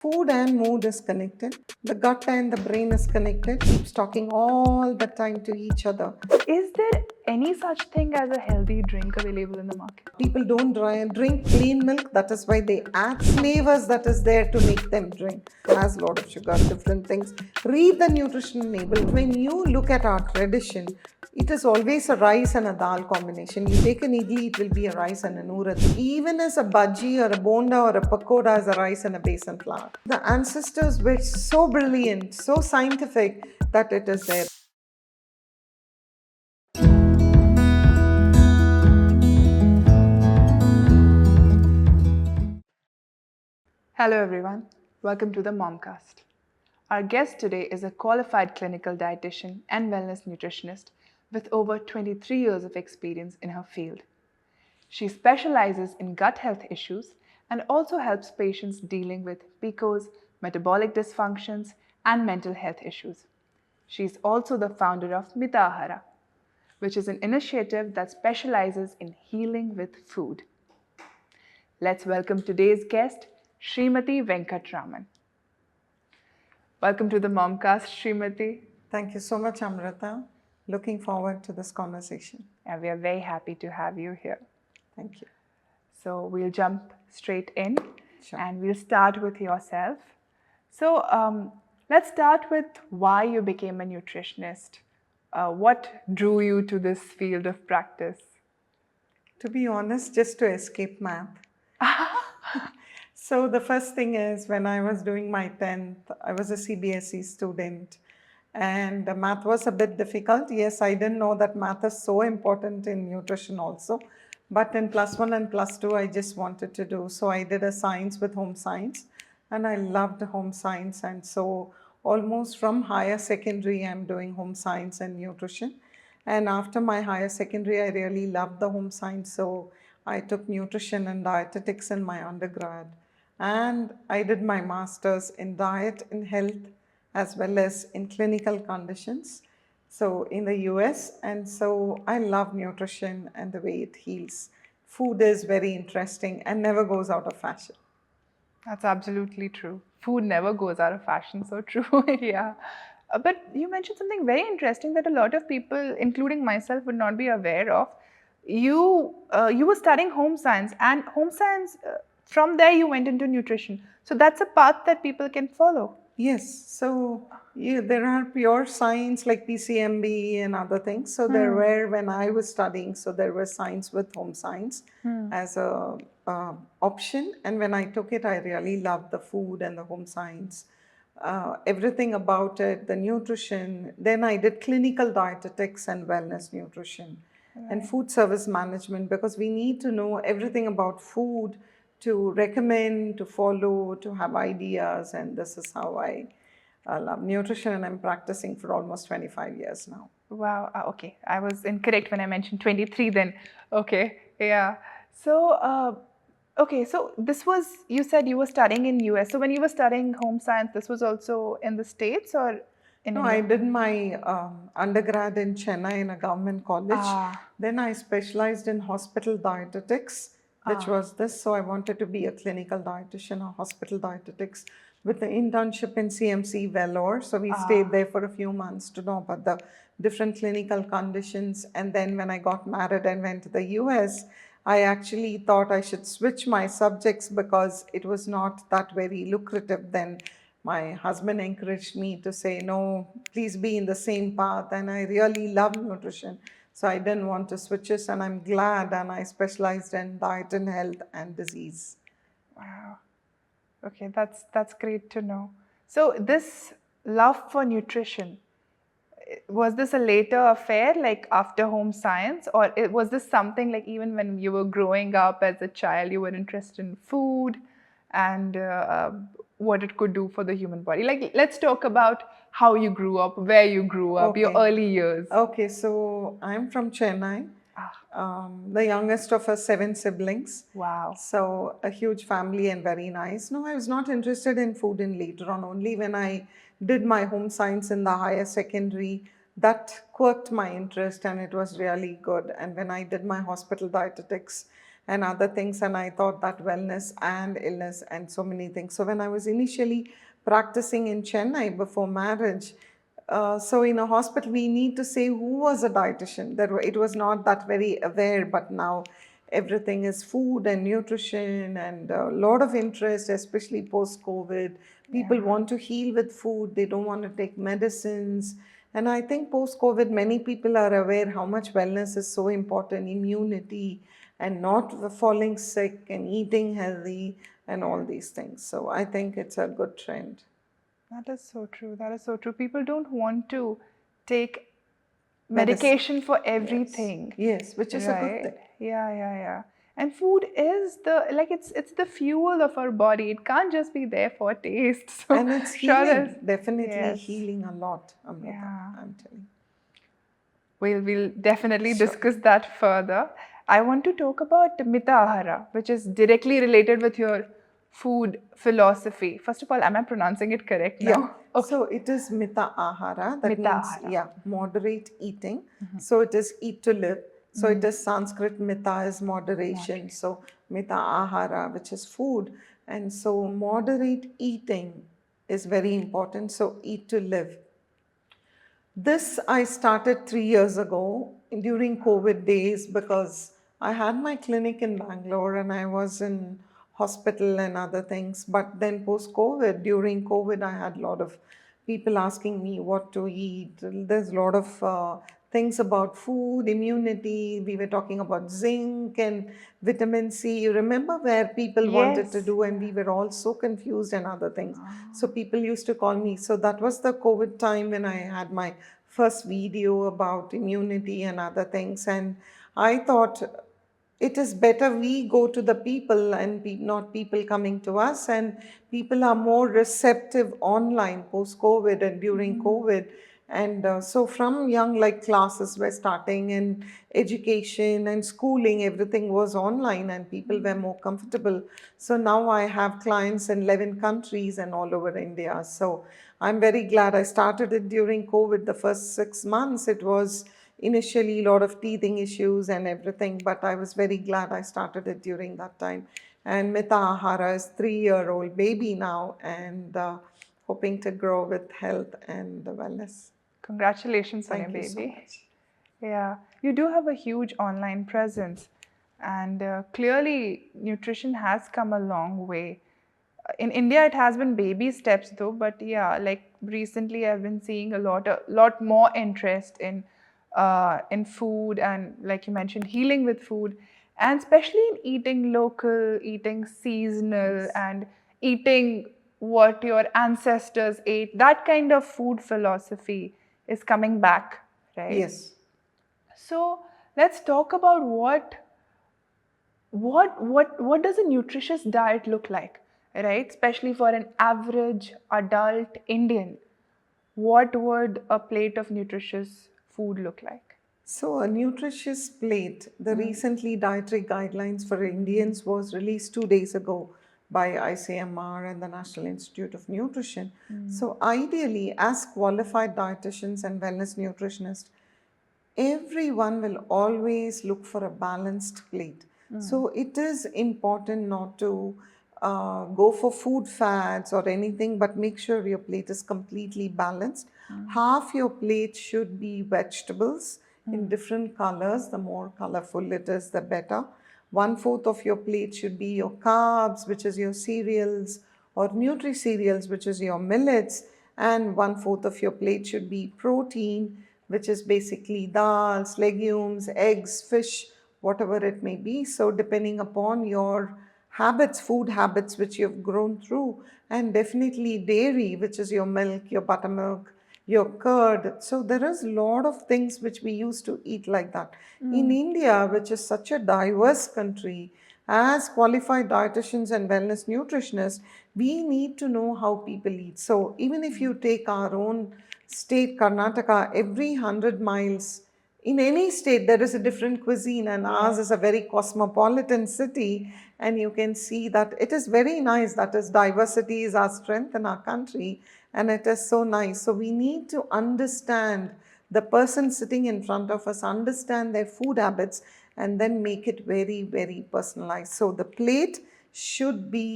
Food and mood is connected. The gut and the brain is connected. Keeps talking all the time to each other. Is there any such thing as a healthy drink available in the market? People don't drink plain milk. That is why they add flavors that is there to make them drink. It has a lot of sugar, different things. Read the nutrition label. When you look at our tradition, it is always a rice and a dal combination. You take an idli, it will be a rice and a urad. Even as a bhaji or a bonda or a pakoda is a rice and a besan flour. The ancestors were so brilliant, so scientific that it is there. Hello everyone, welcome to the Momcast. Our guest today is a qualified clinical dietitian and wellness nutritionist with over 23 years of experience in her field. She specializes in gut health issues and also helps patients dealing with PCOS, metabolic dysfunctions, and mental health issues. She is also the founder of Aaahra, which is an initiative that specializes in healing with food. Let's welcome today's guest, Sreemathy Venkatraman. Welcome to the Momcast, Sreemathy. Thank you so much, Amrita. Looking forward to this conversation. And we are very happy to have you here. Thank you. So we'll jump straight in Sure. and we'll start with yourself. So let's start with why you became a nutritionist. What drew you to this field of practice? To be honest, just to escape math. So the first thing is when I was doing my 10th, I was a CBSE student and the math was a bit difficult. Yes, I didn't know that math is so important in nutrition also. But in plus one and plus two, I just wanted to do. So I did a science with home science and I loved home science. And so almost from higher secondary, I'm doing home science and nutrition. And after my higher secondary, I really loved the home science. So I took nutrition and dietetics in my undergrad. And I did my master's in diet and health as well as in clinical conditions. So in the US, and so I love nutrition and the way it heals. Food is very interesting and never goes out of fashion. That's absolutely true. Food never goes out of fashion, so true. Yeah. But you mentioned something very interesting that a lot of people, including myself, would not be aware of. You were studying home science, and home science, from there you went into nutrition. So that's a path that people can follow. Yes, so there are pure science like PCMB and other things. So there were, when I was studying, so there was science with home science as a option. And when I took it, I really loved the food and the home science, everything about it, the nutrition. Then I did clinical dietetics and wellness nutrition and food service management because we need to know everything about food to recommend, to follow, to have ideas. And this is how I love nutrition, and I'm practicing for almost 25 years now. Wow. Okay. I was incorrect when I mentioned 23 then. Okay. Yeah. So, okay. So this was, you said you were studying in US. So when you were studying home science, this was also in the States or in No, India? I did my undergrad in Chennai in a government college. Then I specialized in hospital dietetics, which was this. So I wanted to be a clinical dietitian or hospital dietetics with an internship in CMC Vellore. So we stayed there for a few months to know about the different clinical conditions. And then when I got married and went to the US, I actually thought I should switch my subjects because it was not that very lucrative then. My husband encouraged me to say, no, please be in the same path. And I really love nutrition. So I didn't want to switch it. And I'm glad. And I specialized in diet and health and disease. Wow. Okay, that's great to know. So this love for nutrition, was this a later affair, like after home science, or was this something like even when you were growing up as a child, you were interested in food and what it could do for the human body? Like, let's talk about how you grew up, where you grew up, your early years. Okay, so I'm from Chennai, the youngest of us 7 siblings. Wow. So a huge family and very nice. No, I was not interested in food in later on. Only when I did my home science in the higher secondary, that quirked my interest and it was really good. And when I did my hospital dietetics, and other things. And I thought that wellness and illness and so many things. So when I was initially practicing in Chennai before marriage, so in a hospital, we need to say who was a dietitian. It was not that very aware, but now everything is food and nutrition and a lot of interest, especially post-COVID. People want to heal with food. They don't want to take medicines. And I think post-COVID, many people are aware how much wellness is so important, immunity and not falling sick and eating healthy and all these things. So I think it's a good trend. That is so true. That is so true. People don't want to take Medicine. medication for everything. Yes, which is a good Right. thing. Yeah. And food is it's the fuel of our body. It can't just be there for taste. So And it's sure healing, is. definitely Yes. healing a lot, Amrita, Yeah. I'm telling you. We'll definitely Sure. discuss that further. I want to talk about Mitha Aaahra, which is directly related with your food philosophy. First of all, am I pronouncing it correct now? Yeah. So it is Mitha Aaahra. That Mitha means, Aaahra. yeah, moderate eating. So it is eat to live. So it is Sanskrit, Mitha is moderation. So Mitha Aaahra, which is food. And so moderate eating is very important. So eat to live. This I started 3 years ago during COVID days because I had my clinic in Bangalore and I was in hospital and other things. But then post COVID, during COVID, I had a lot of people asking me what to eat. There's a lot of things about food, immunity. We were talking about zinc and vitamin C. You remember where people wanted to Yes. do, and we were all so confused and other things. So people used to call me. So that was the COVID time when I had my first video about immunity and other things. And I thought it is better we go to the people and not people coming to us. And people are more receptive online post COVID and during COVID. And so from young, like classes were starting and education and schooling, everything was online and people were more comfortable. So now I have clients in 11 countries and all over India. So I'm very glad I started it during COVID. The first 6 months, it was initially a lot of teething issues and everything, but I was very glad I started it during that time. And Mitha Aaahra is 3-year-old baby now and hoping to grow with health and wellness. Congratulations on your Thank you baby. so much. Yeah, you do have a huge online presence, and clearly nutrition has come a long way. In India, it has been baby steps though, but yeah, like recently, I've been seeing a lot more interest in food and, like you mentioned, healing with food, and especially in eating local, eating seasonal, and eating what your ancestors ate. That kind of food philosophy is coming back, right? Yes. So let's talk about what does a nutritious diet look like, right? Especially for an average adult Indian. What would a plate of nutritious food look like? So, a nutritious plate, the recently dietary guidelines for Indians was released 2 days ago by ICMR and the National Institute of Nutrition. So, ideally, as qualified dietitians and wellness nutritionists, everyone will always look for a balanced plate. So it is important not to go for food fads or anything, but make sure your plate is completely balanced. Half your plate should be vegetables in different colors. The more colorful it is, the better. 1/4 of your plate should be your carbs, which is your cereals, or nutri cereals, which is your millets, and 1/4 of your plate should be protein, which is basically dals, legumes, eggs, fish, whatever it may be. So, depending upon your habits, food habits, which you've grown through, and definitely dairy, which is your milk, your buttermilk, your curd. So, there is a lot of things which we used to eat like that. In India, which is such a diverse country, as qualified dietitians and wellness nutritionists, we need to know how people eat. So, even if you take our own state, Karnataka, every 100 miles, in any state, there is a different cuisine, and ours is a very cosmopolitan city. And you can see that it is very nice. That is, diversity is our strength in our country, and it is so nice. So, we need to understand the person sitting in front of us, understand their food habits, and then make it very, very personalized. So the plate should be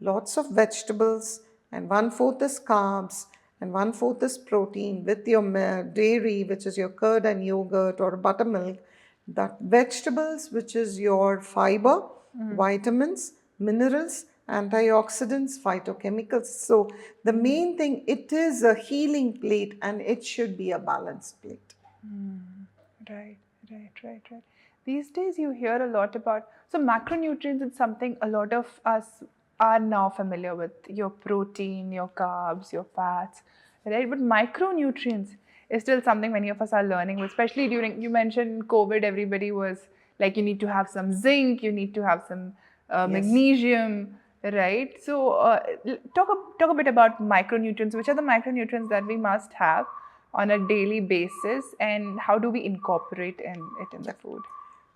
lots of vegetables, and 1/4 is carbs, and 1/4 is protein with your dairy, which is your curd and yogurt or buttermilk. That vegetables, which is your fiber, vitamins, minerals, antioxidants, phytochemicals. So the main thing, it is a healing plate and it should be a balanced plate. Right, right. These days you hear a lot about, so macronutrients is something a lot of us are now familiar with. Your protein, your carbs, your fats, right? But micronutrients is still something many of us are learning, especially during, you mentioned COVID, everybody was like, you need to have some zinc, you need to have some Yes. magnesium, right? So talk a bit about micronutrients. Which are the micronutrients that we must have on a daily basis, and how do we incorporate it in the food?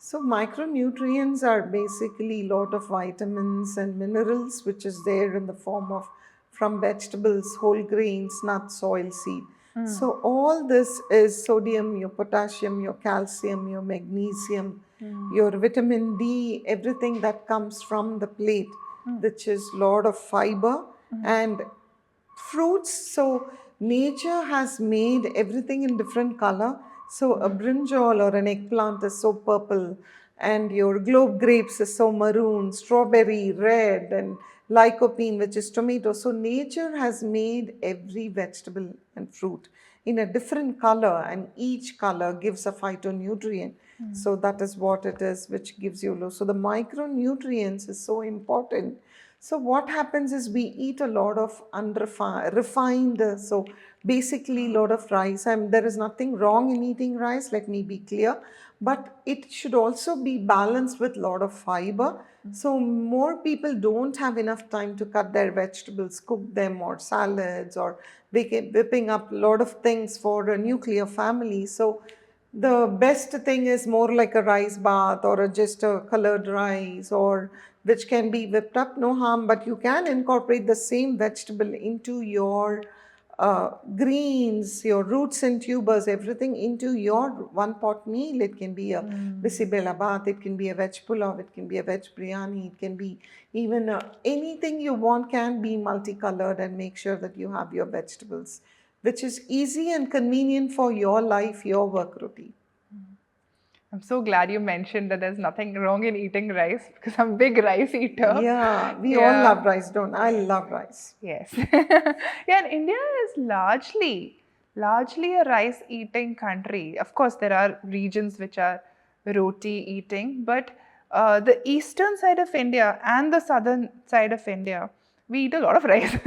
So micronutrients are basically a lot of vitamins and minerals which is there in the form of from vegetables, whole grains, nuts, oil seed. So all this is sodium, your potassium, your calcium, your magnesium, your vitamin D, everything that comes from the plate, which is lot of fiber and fruits. So nature has made everything in different color. So a brinjal or an eggplant is so purple, and your globe grapes is so maroon, strawberry red, and lycopene, which is tomato. So nature has made every vegetable and fruit in a different color, and each color gives a phytonutrient. So that is what it is, which gives you low. So the micronutrients is so important. So what happens is we eat a lot of refined, so basically a lot of rice. And there is nothing wrong in eating rice, let me be clear, but it should also be balanced with a lot of fiber. So more people don't have enough time to cut their vegetables, cook them, or salads, or whipping up a lot of things for a nuclear family. So the best thing is more like a rice bath or just a colored rice, or which can be whipped up, no harm, but you can incorporate the same vegetable into your greens, your roots and tubers, everything into your one pot meal. It can be a bisibela bath, it can be a veg pulao, it can be a veg biryani, it can be even anything you want can be multicolored, and make sure that you have your vegetables, which is easy and convenient for your life, your work routine. I'm so glad you mentioned that there's nothing wrong in eating rice, because I'm a big rice eater. Yeah, we all Yeah. love rice, don't I? love rice. Yes. Yeah, and India is largely a rice eating country. Of course, there are regions which are roti eating, but the eastern side of India and the southern side of India, we eat a lot of rice.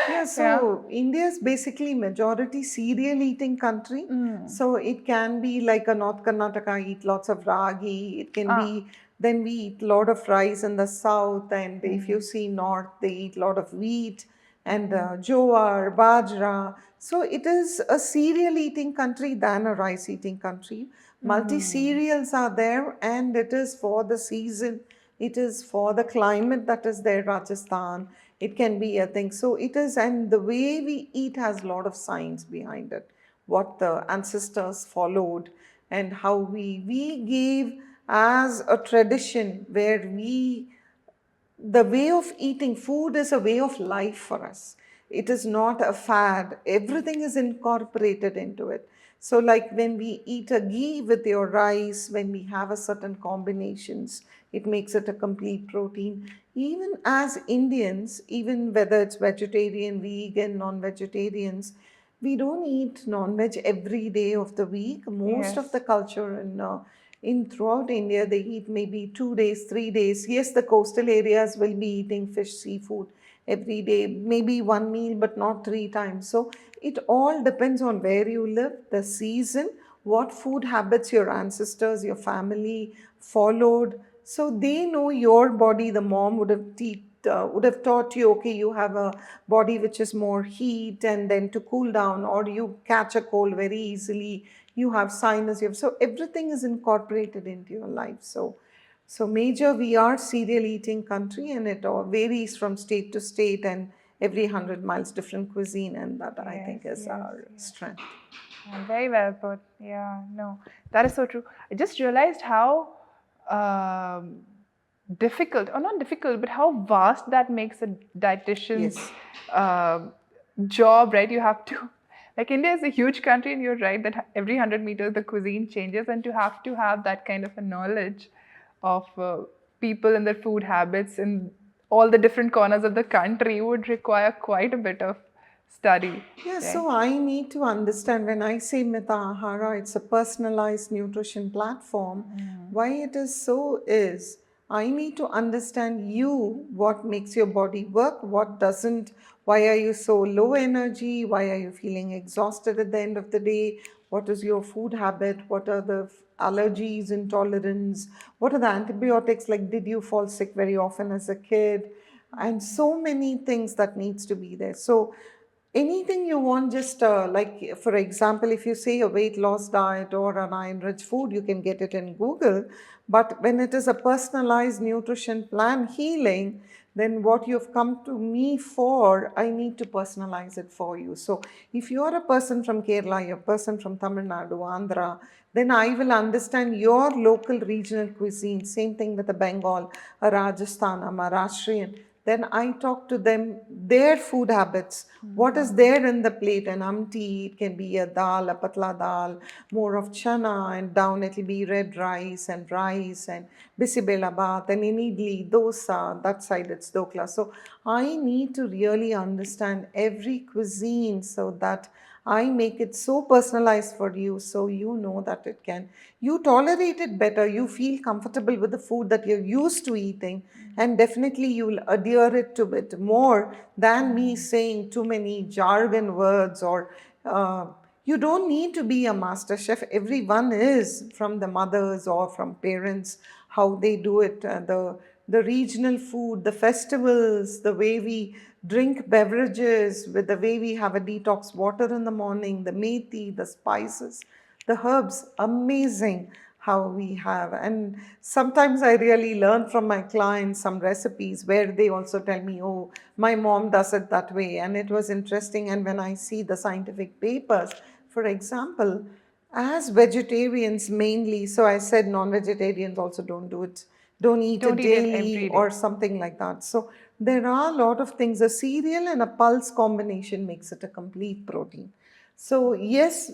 Yeah, so India is basically majority cereal eating country. So it can be like a North Karnataka eat lots of ragi. It can be, then we eat lot of rice in the south, and if you see north, they eat lot of wheat and jowar, bajra. So it is a cereal eating country than a rice eating country. Multi cereals are there, and it is for the season. It is for the climate that is there, Rajasthan. It can be a thing. So it is, and the way we eat has a lot of science behind it. What the ancestors followed, and how we gave as a tradition where the way of eating food is a way of life for us. It is not a fad. Everything is incorporated into it. So like when we eat a ghee with your rice, when we have a certain combinations, it makes it a complete protein. Even as Indians, even whether it's vegetarian, vegan, non-vegetarians, we don't eat non-veg every day of the week. Most of the culture in throughout India, they eat maybe 2 days, 3 days. Yes, the coastal areas will be eating fish, seafood every day, maybe one meal, but not 3 times. So it all depends on where you live, the season, what food habits your ancestors, your family followed. So they know your body. The mom would have taught you, okay, you have a body which is more heat, and then to cool down, or you catch a cold very easily, you have sinus, so everything is incorporated into your life. So major, we are cereal eating country, and it all varies from state to state, and every 100 miles different cuisine, and that I think is our strength. Very well put. Yeah, no, that is so true. I just realized how difficult, or not difficult, but how vast that makes a dietitian's Yes. job, right? You have to, like, India is a huge country, and you're right that every 100 meters the cuisine changes, and to have that kind of a knowledge of people and their food habits in all the different corners of the country would require quite a bit of study, Yeah, right? so I need to understand when I say Mitha Aaahra, it's a personalized nutrition platform. Why it is so is I need to understand you, what makes your body work, what doesn't, why are you so low energy, why are you feeling exhausted at the end of the day, what is your food habit, what are the allergies, intolerance, what are the antibiotics, like did you fall sick very often as a kid, and so many things that needs to be there. So anything you want, just like for example, if you say a weight loss diet or an iron rich food, you can get it in Google. But when it is a personalized nutrition plan healing, then what you've come to me for, I need to personalize it for you. So if you're a person from Kerala, you're a person from Tamil Nadu, Andhra, then I will understand your local regional cuisine. Same thing with the Bengal, a Rajasthan, a Maharashtrian. Then I talk to them their food habits, what is there in the plate, an amti, it can be a dal, a patla dal, more of chana, and down it will be red rice and bisibela bath, and in idli dosa, that side it's dokla. So I need to really understand every cuisine so that I make it so personalized for you, so you know that it can, you tolerate it better, you feel comfortable with the food that you're used to eating, and definitely you'll adhere it to it more than me saying too many jargon words or you don't need to be a master chef. Everyone is, from the mothers or from parents, how they do it. The regional food, the festivals, the way we drink beverages, with the way we have a detox water in the morning, the methi, the spices, the herbs, amazing how we have. And sometimes I really learn from my clients some recipes where they also tell me, oh, my mom does it that way. And it was interesting. And when I see the scientific papers, for example, as vegetarians mainly, so I said non-vegetarians also don't do it, don't eat Don't it eat it daily every or day. something like that. So there are a lot of things. A cereal and a pulse combination makes it a complete protein. So yes,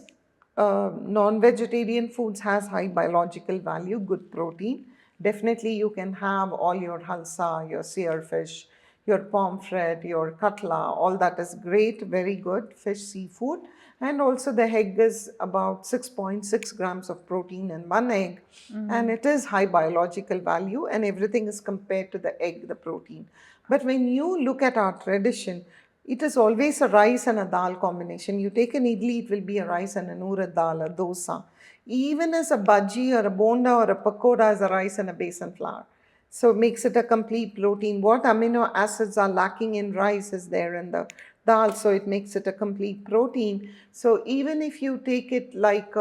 non-vegetarian foods has high biological value, good protein. Definitely you can have all your halsa, your sear fish, your pomfret, your katla, all that is great, very good fish, seafood. And also the egg is about 6.6 grams of protein in one egg. And it is high biological value, and everything is compared to the egg, the protein. But when you look at our tradition, it is always a rice and a dal combination. You take an idli, it will be a rice and an urad dal, a dosa. Even as a bhaji or a bonda or a pakoda is a rice and a besan flour. So it makes it a complete protein. What amino acids are lacking in rice is there in the dal, so it makes it a complete protein. So even if you take it like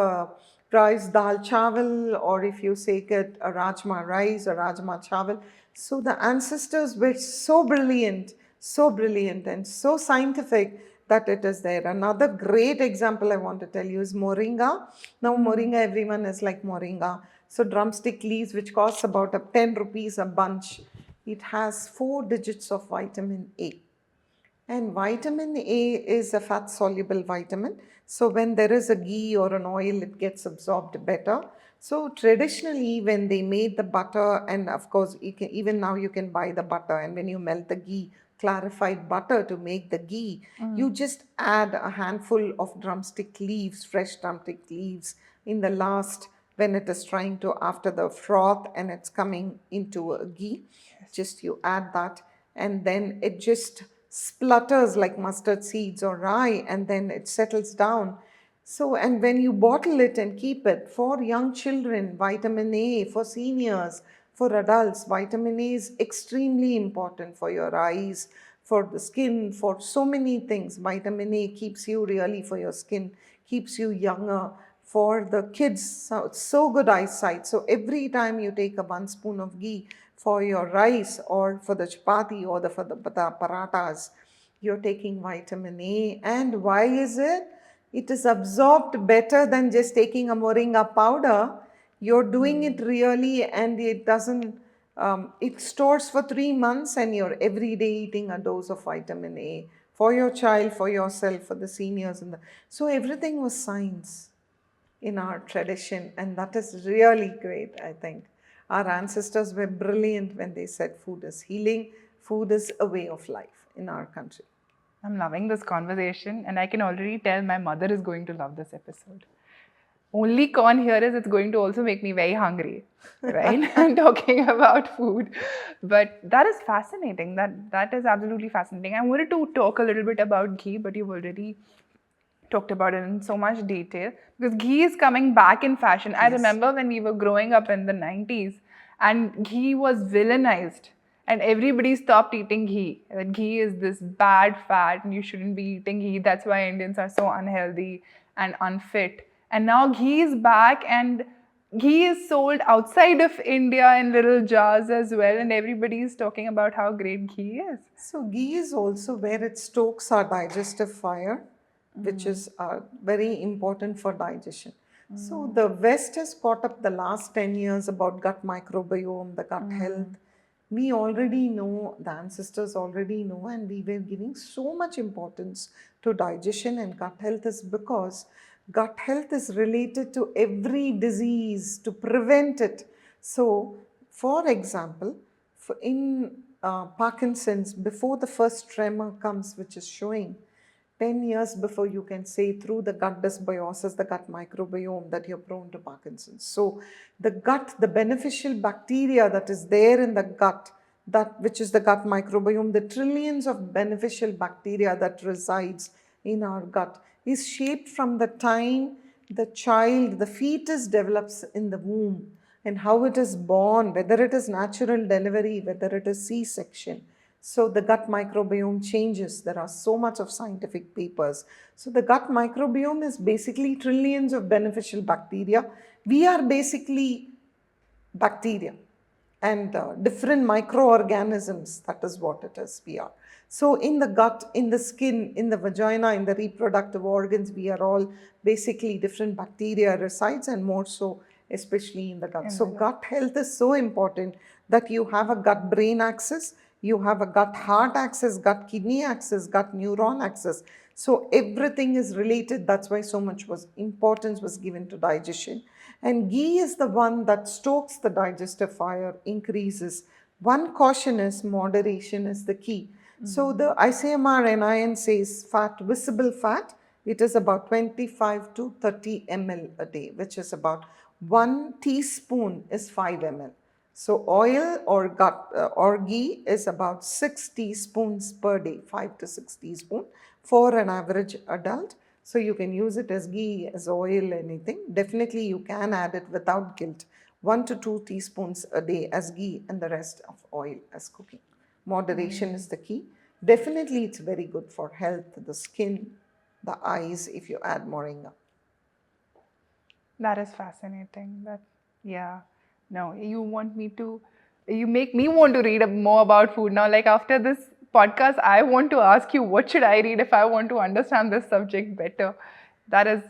rice dal chawal, or if you take it a rajma rice or rajma chawal, so the ancestors were so brilliant and so scientific that it is there. Another great example I want to tell you is moringa. Now moringa, everyone is like moringa. So drumstick leaves, which costs about 10 rupees a bunch, it has 4 digits of vitamin A. And vitamin A is a fat soluble vitamin. So when there is a ghee or an oil, it gets absorbed better. So traditionally, when they made the butter, and of course, even now you can buy the butter, and when you melt the ghee, clarified butter to make the ghee, you just add a handful of drumstick leaves, fresh drumstick leaves, in the last, when it is trying to, after the froth and it's coming into a ghee, just you add that, and then it just splutters like mustard seeds or rye, and then it settles down. So, and when you bottle it and keep it for young children, vitamin A, for seniors, for adults, vitamin A is extremely important for your eyes, for the skin, for so many things. Vitamin A keeps you really, for your skin, keeps you younger. For the kids, so good eyesight. So every time you take a 1 spoon of ghee for your rice or for the chapati or for the parathas, you're taking vitamin A. And why is it? It is absorbed better than just taking a moringa powder. You're doing it really, and it doesn't, it stores for 3 months, and you're every day eating a dose of vitamin A for your child, for yourself, for the seniors. So everything was science in our tradition, and that is really great, I think. Our ancestors were brilliant when they said food is healing, food is a way of life in our country. I'm loving this conversation, and I can already tell my mother is going to love this episode. Only con here is it's going to also make me very hungry, right? And talking about food. But that is fascinating. That is absolutely fascinating. I wanted to talk a little bit about ghee, but you've already talked about it in so much detail because ghee is coming back in fashion. I remember when we were growing up in the 90s and ghee was villainized and everybody stopped eating ghee. That ghee is this bad fat and you shouldn't be eating ghee. That's why Indians are so unhealthy and unfit. And now ghee is back and ghee is sold outside of India in little jars as well, and everybody is talking about how great ghee is. So ghee is also where it stokes our digestive fire, which is very important for digestion. So the West has caught up the last 10 years about gut microbiome, the gut health. We already know, the ancestors already know, and we were giving so much importance to digestion and gut health is because gut health is related to every disease, to prevent it. So, for example, in Parkinson's, before the first tremor comes, which is showing, 10 years before you can say through the gut dysbiosis, the gut microbiome, that you're prone to Parkinson's. So the gut, the beneficial bacteria that is there in the gut, that which is the gut microbiome, the trillions of beneficial bacteria that resides in our gut is shaped from the time the child, the fetus develops in the womb and how it is born, whether it is natural delivery, whether it is C-section. So the gut microbiome changes. There are so much of scientific papers. So the gut microbiome is basically trillions of beneficial bacteria. We are basically bacteria and different microorganisms. That is what it is, we are. So in the gut, in the skin, in the vagina, in the reproductive organs, we are all basically different bacteria resides, and more so especially in the gut. So gut health is so important that you have a gut brain axis, you have a gut heart axis, gut kidney axis, gut neuron axis. So everything is related. That's why so much importance was given to digestion. And ghee is the one that stokes the digestive fire, increases. One caution is moderation is the key. So the ICMR NIN says fat, visible fat, it is about 25 to 30 ml a day, which is about 1 teaspoon is 5 ml. So oil or ghee is about 6 teaspoons per day, 5 to 6 teaspoons for an average adult. So you can use it as ghee, as oil, anything. Definitely you can add it without guilt. 1 to 2 teaspoons a day as ghee and the rest of oil as cooking. Moderation is the key. Definitely it's very good for health, the skin, the eyes if you add moringa. That is fascinating. No, you make me want to read more about food now. Like after this podcast, I want to ask you, what should I read if I want to understand this subject better? That is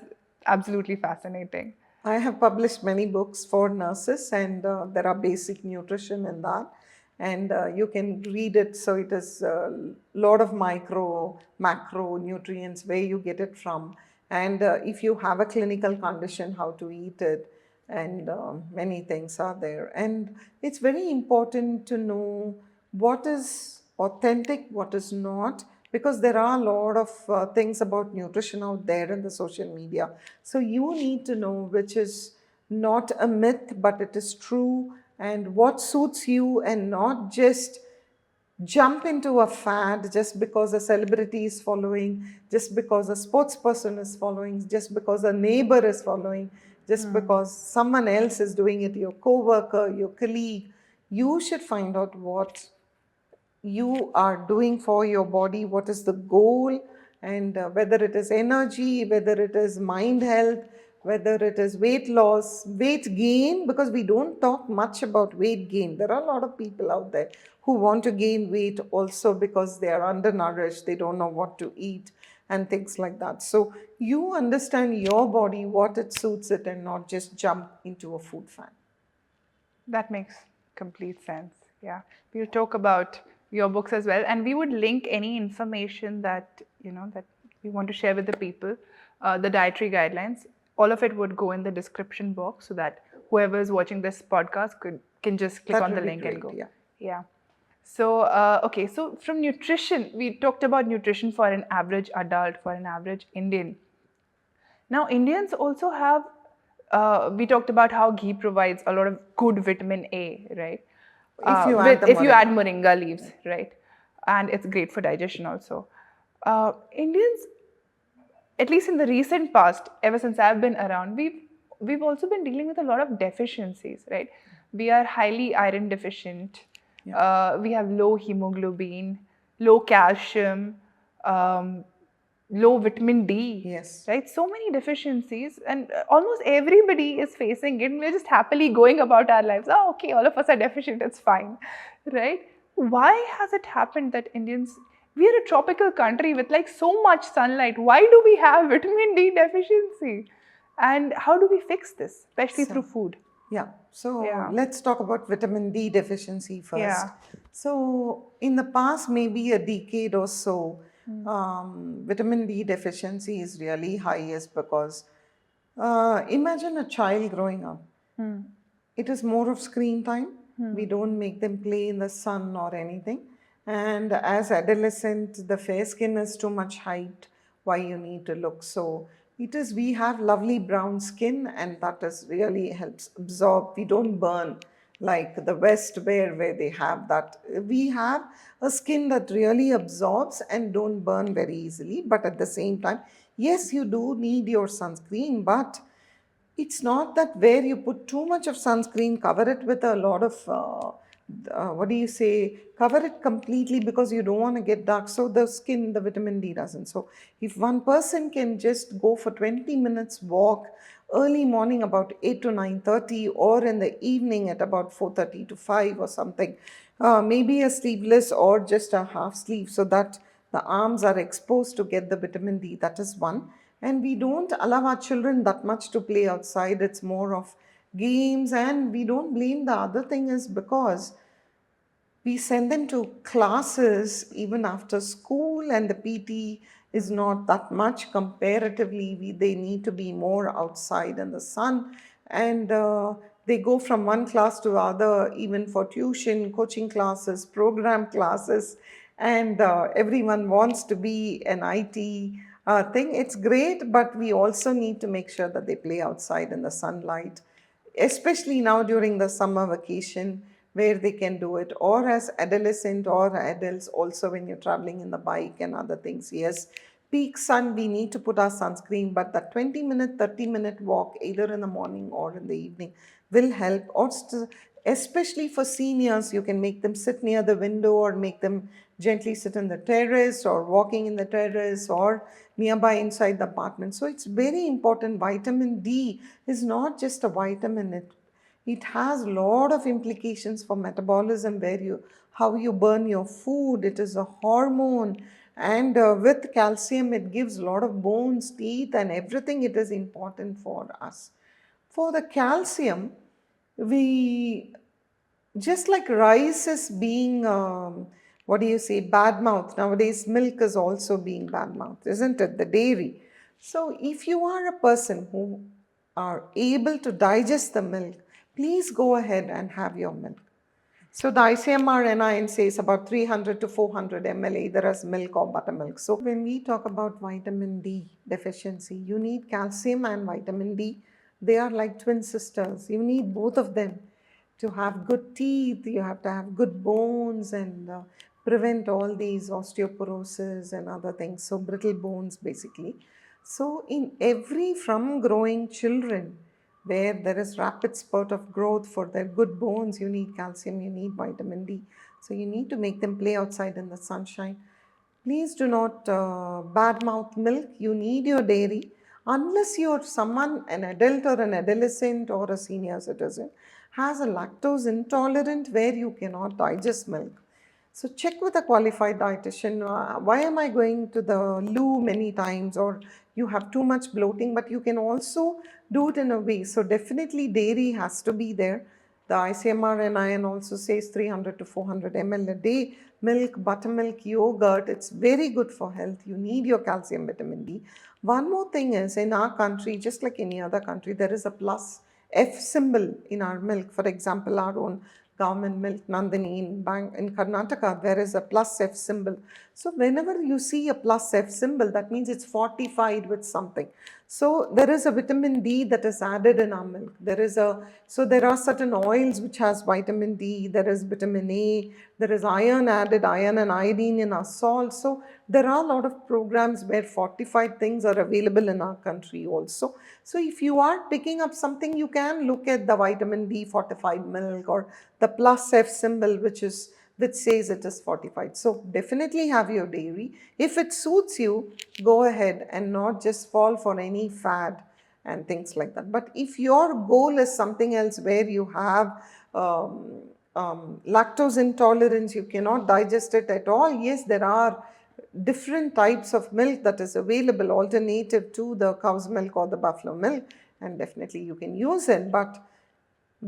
absolutely fascinating. I have published many books for nurses, and there are basic nutrition in that. And you can read it. So it is a lot of macro nutrients, where you get it from. And if you have a clinical condition, how to eat it. And many things are there. And it's very important to know what is authentic, what is not, because there are a lot of things about nutrition out there in the social media. So you need to know which is not a myth, but it is true, and what suits you, and not just jump into a fad just because a celebrity is following, just because a sports person is following, just because a neighbor is following, just because someone else is doing it, your co-worker, your colleague. You should find out what you are doing for your body, what is the goal, and whether it is energy, whether it is mind health, whether it is weight loss, weight gain, because we don't talk much about weight gain. There are a lot of people out there who want to gain weight also because they are undernourished, they don't know what to eat, and things like that. So you understand your body, what it suits it, and not just jump into a food fan. That makes complete sense. Yeah. We'll talk about your books as well, and we would link any information that that we want to share with the people, the dietary guidelines. All of it would go in the description box so that whoever is watching this podcast can just click That on the would be link and great, go. yeah. Yeah. So okay, so from nutrition, we talked about nutrition for an average adult, for an average Indian. Now, Indians also have, we talked about how ghee provides a lot of good vitamin A, right? If you add the If you add moringa. moringa leaves, right? And it's great for digestion also. Indians, at least in the recent past, ever since I've been around, we've also been dealing with a lot of deficiencies, right? We are highly iron deficient. We have low hemoglobin, low calcium, um, low vitamin D, Yes. right? So many deficiencies, and almost everybody is facing it. And we're just happily going about our lives. Oh, okay, all of us are deficient. It's fine, right? Why has it happened that Indians? We are a tropical country with like so much sunlight. Why do we have vitamin D deficiency? And how do we fix this, especially through food? Yeah, so Yeah. let's talk about vitamin D deficiency first. Yeah. So, in the past, maybe a decade or so, vitamin D deficiency is really highest because imagine a child growing up. It is more of screen time. We don't make them play in the sun or anything. And as adolescent, the fair skin is too much hyped. Why you need to look so? It is we have lovely brown skin, and that is really helps absorb. We don't burn like the West where they have that. We have a skin that really absorbs and don't burn very easily. But at the same time, yes, you do need your sunscreen, but it's not that where you put too much of sunscreen, cover it with a lot of, what do you say, cover it completely because you don't want to get dark. So the skin, the vitamin D doesn't. So if one person can just go for 20 minutes walk early morning about 8 to 9:30 or in the evening at about 4:30 to 5 or something, maybe a sleeveless or just a half sleeve so that the arms are exposed to get the vitamin D. That is one. And we don't allow our children that much to play outside. It's more of games, and we don't blame. The other thing is because we send them to classes even after school, and the PT is not that much comparatively. They need to be more outside in the sun, and they go from one class to other, even for tuition, coaching classes, program classes, and everyone wants to be an IT thing. It's great, but we also need to make sure that they play outside in the sunlight, especially now during the summer vacation where they can do it, or as adolescent or adults also when you're traveling in the bike and other things. Yes, peak sun, we need to put our sunscreen, but that 20-minute, 30-minute walk either in the morning or in the evening will help. Or especially for seniors, you can make them sit near the window or make them gently sit on the terrace or walking in the terrace or nearby inside the apartment. So it's very important. Vitamin D is not just a vitamin, it has a lot of implications for metabolism, where how you burn your food. It is a hormone, and with calcium it gives a lot of bones, teeth, and everything. It is important for us. For the calcium, we just like rice is being, what do you say, bad mouth. Nowadays, milk is also being bad mouth, isn't it? The dairy. So if you are a person who are able to digest the milk, please go ahead and have your milk. So the ICMR NIN says about 300 to 400 ml either as milk or buttermilk. So when we talk about vitamin D deficiency, you need calcium and vitamin D. They are like twin sisters. You need both of them to have good teeth. You have to have good bones and prevent all these osteoporosis and other things. So brittle bones basically. So in every from growing children, where there is rapid spurt of growth for their good bones, you need calcium, you need vitamin D. So you need to make them play outside in the sunshine. Please do not badmouth milk. You need your dairy. Unless you're someone, an adult or an adolescent or a senior citizen, has a lactose intolerant where you cannot digest milk. So check with a qualified dietitian. Why am I going to the loo many times? Or you have too much bloating, but you can also do it in a way. So definitely dairy has to be there. The ICMR and IN also says 300 to 400 ml a day. Milk, buttermilk, yogurt, it's very good for health. You need your calcium, vitamin D. One more thing is, in our country, just like any other country, there is a plus F symbol in our milk. For example, our own government milk, Nandini in Karnataka, there is a plus F symbol. So whenever you see a plus F symbol, that means it's fortified with something. So there is a vitamin D that is added in our milk. So there are certain oils which has vitamin D, there is vitamin A, there is iron added, iron and iodine in our salt. So there are a lot of programs where fortified things are available in our country also. So if you are picking up something, you can look at the vitamin D fortified milk or the plus F symbol, which says it is fortified. So definitely have your dairy. If it suits you, go ahead and not just fall for any fad and things like that. But if your goal is something else where you have lactose intolerance, you cannot digest it at all, yes, there are different types of milk that is available, alternative to the cow's milk or the buffalo milk, and definitely you can use it. But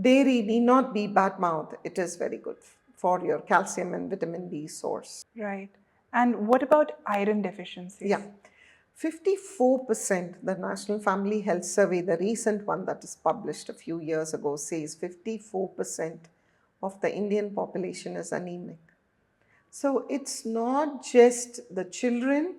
dairy need not be bad mouth. It is very good for your calcium and vitamin D source. Right. And what about iron deficiencies? Yeah. 54%, the National Family Health Survey, the recent one that is published a few years ago, says 54% of the Indian population is anemic. So it's not just the children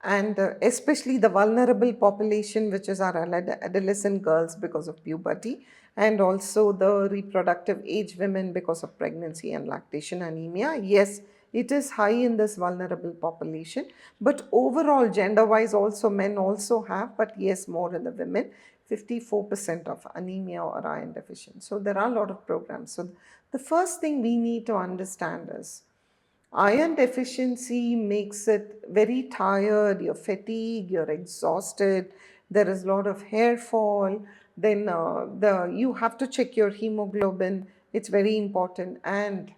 and especially the vulnerable population, which is our adolescent girls because of puberty, and also the reproductive age women because of pregnancy and lactation anemia. Yes, it is high in this vulnerable population, but overall, gender wise, also men also have, but yes, more in the women. 54% of anemia or iron deficient. So there are a lot of programs. So the first thing we need to understand is iron deficiency makes it very tired, you're fatigued, you're exhausted, there is a lot of hair fall, then you have to check your hemoglobin, it's very important. And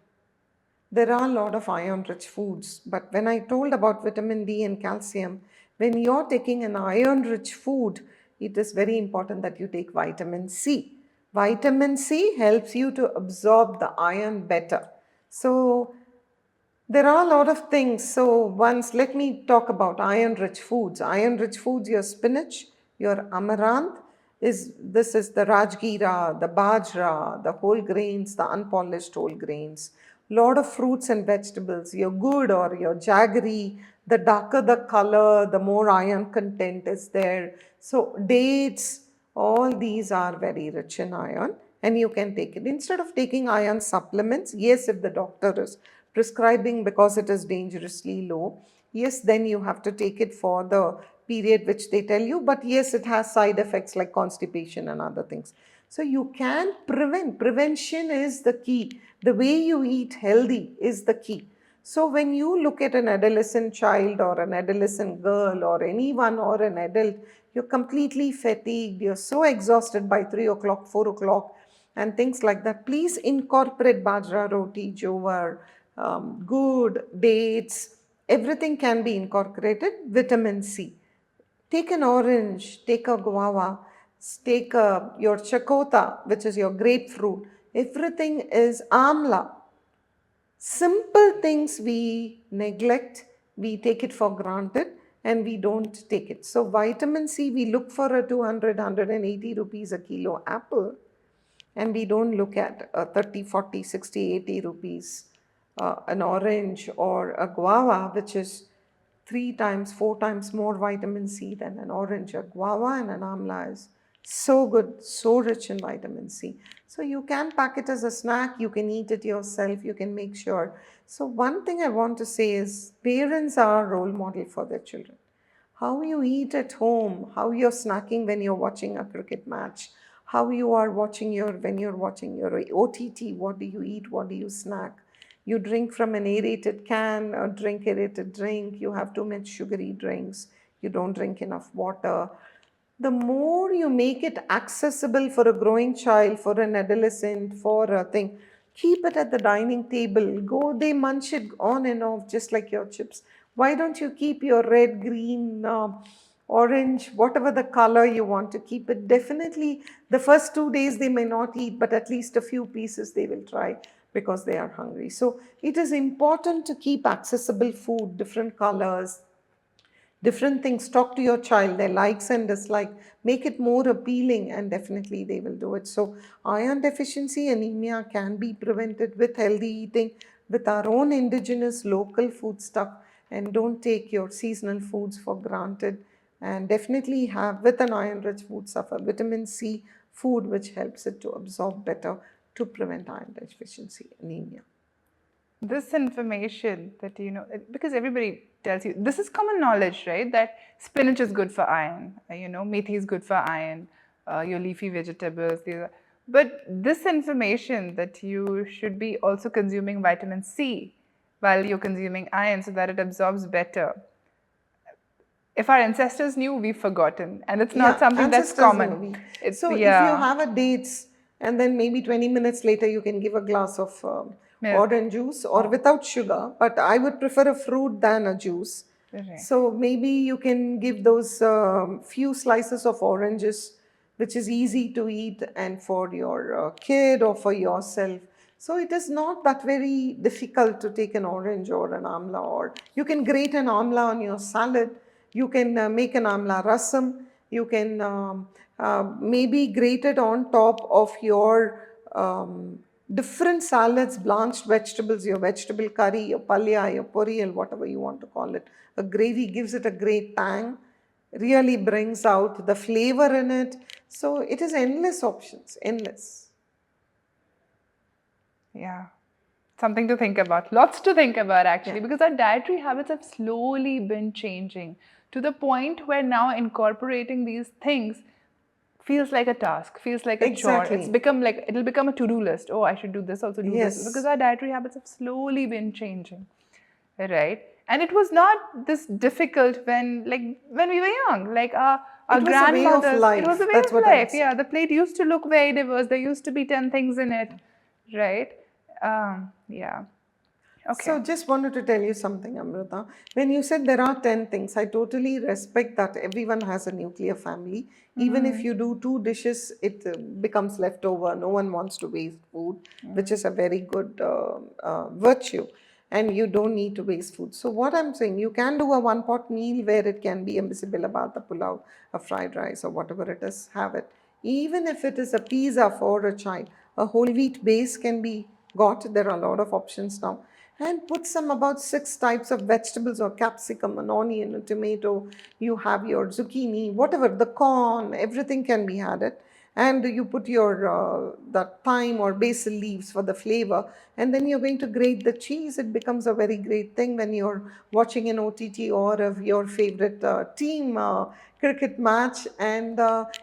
there are a lot of iron rich foods, but when I told about vitamin D and calcium, when you're taking an iron rich food, it is very important that you take vitamin C. Vitamin C helps you to absorb the iron better. So there are a lot of things. So once let me talk about iron rich foods. Iron rich foods, your spinach, your amaranth, this is the rajgira, the bajra, the whole grains, the unpolished whole grains. Lot of fruits and vegetables, your good or your jaggery, the darker the color, the more iron content is there. So dates, all these are very rich in iron and you can take it. Instead of taking iron supplements, yes, if the doctor is prescribing because it is dangerously low, yes, then you have to take it for the period which they tell you, but yes, it has side effects like constipation and other things. So you can prevent. Prevention is the key. The way you eat healthy is the key. So when you look at an adolescent child or an adolescent girl or anyone or an adult, you're completely fatigued, you're so exhausted by 3 o'clock, 4 o'clock, and things like that. Please incorporate bajra, roti, jowar, good, dates, everything can be incorporated. Vitamin C. Take an orange, take a guava, take your chakota, which is your grapefruit. Everything is amla. Simple things we neglect, we take it for granted and we don't take it. So vitamin C, we look for a 200, 180 rupees a kilo apple and we don't look at 30, 40, 60, 80 rupees an orange or a guava, which is 3 times, 4 times more vitamin C than an orange. A guava and an amla is so good, so rich in vitamin C. So you can pack it as a snack, you can eat it yourself, you can make sure. So one thing I want to say is parents are a role model for their children. How you eat at home, how you're snacking when you're watching a cricket match, how you are watching when you're watching your OTT, what do you eat, what do you snack? You drink from an aerated can or drink aerated drink, you have too much sugary drinks, you don't drink enough water. The more you make it accessible for a growing child, for an adolescent, for a thing, Keep it at the dining table. Go, they munch it on and off just like your chips. Why don't you keep your red, green, orange, whatever the color you want to keep it? Definitely, the first 2 days they may not eat, but at least a few pieces they will try because they are hungry. So it is important to keep accessible food, different colors, different things. Talk to your child, their likes and dislikes, make it more appealing, and definitely they will do it. So iron deficiency anemia can be prevented with healthy eating, with our own indigenous local food stuff, and don't take your seasonal foods for granted, and definitely have with an iron rich food stuff a vitamin C food which helps it to absorb better to prevent iron deficiency anemia. This information that, because everybody tells you, this is common knowledge, right? That spinach is good for iron, methi is good for iron, your leafy vegetables. But this information that you should be also consuming vitamin C while you're consuming iron so that it absorbs better. If our ancestors knew, we've forgotten. And it's not something that's common. So if you have a dates and then maybe 20 minutes later you can give a glass of orange juice or without sugar, but I would prefer a fruit than a juice. Right. So maybe you can give those few slices of oranges, which is easy to eat, and for your kid or for yourself. So it is not that very difficult to take an orange or an amla, or you can grate an amla on your salad. You can make an amla rasam. You can maybe grate it on top of your different salads, blanched vegetables, your vegetable curry, your palya, your poriyal, whatever you want to call it. A gravy gives it a great tang, really brings out the flavor in it. So it is endless options, endless. Yeah. Something to think about. Lots to think about, actually, because our dietary habits have slowly been changing to the point where now incorporating these things feels like a task, feels like a chore. It's become like, it'll become a to-do list. Oh, I should do this, also do this. Because our dietary habits have slowly been changing, right? And it was not this difficult when we were young. Like our grandmothers, it was a way of life. Yeah, the plate used to look very diverse. There used to be 10 things in it, right? Yeah. Okay. So just wanted to tell you something, Amrita. When you said there are 10 things, I totally respect that everyone has a nuclear family. Even if you do 2 dishes, it becomes leftover. No one wants to waste food, which is a very good virtue. And you don't need to waste food. So what I'm saying, you can do a one-pot meal where it can be a bisibelabath, a pulao, a fried rice, or whatever it is, have it. Even if it is a pizza for a child, a whole wheat base can be got. There are a lot of options now. And put some about 6 types of vegetables, or capsicum, an onion, a tomato. You have your zucchini, whatever, the corn, everything can be added. And you put your that thyme or basil leaves for the flavor, and then you're going to grate the cheese. It becomes a very great thing when you're watching an OTT or of your favorite team cricket match, and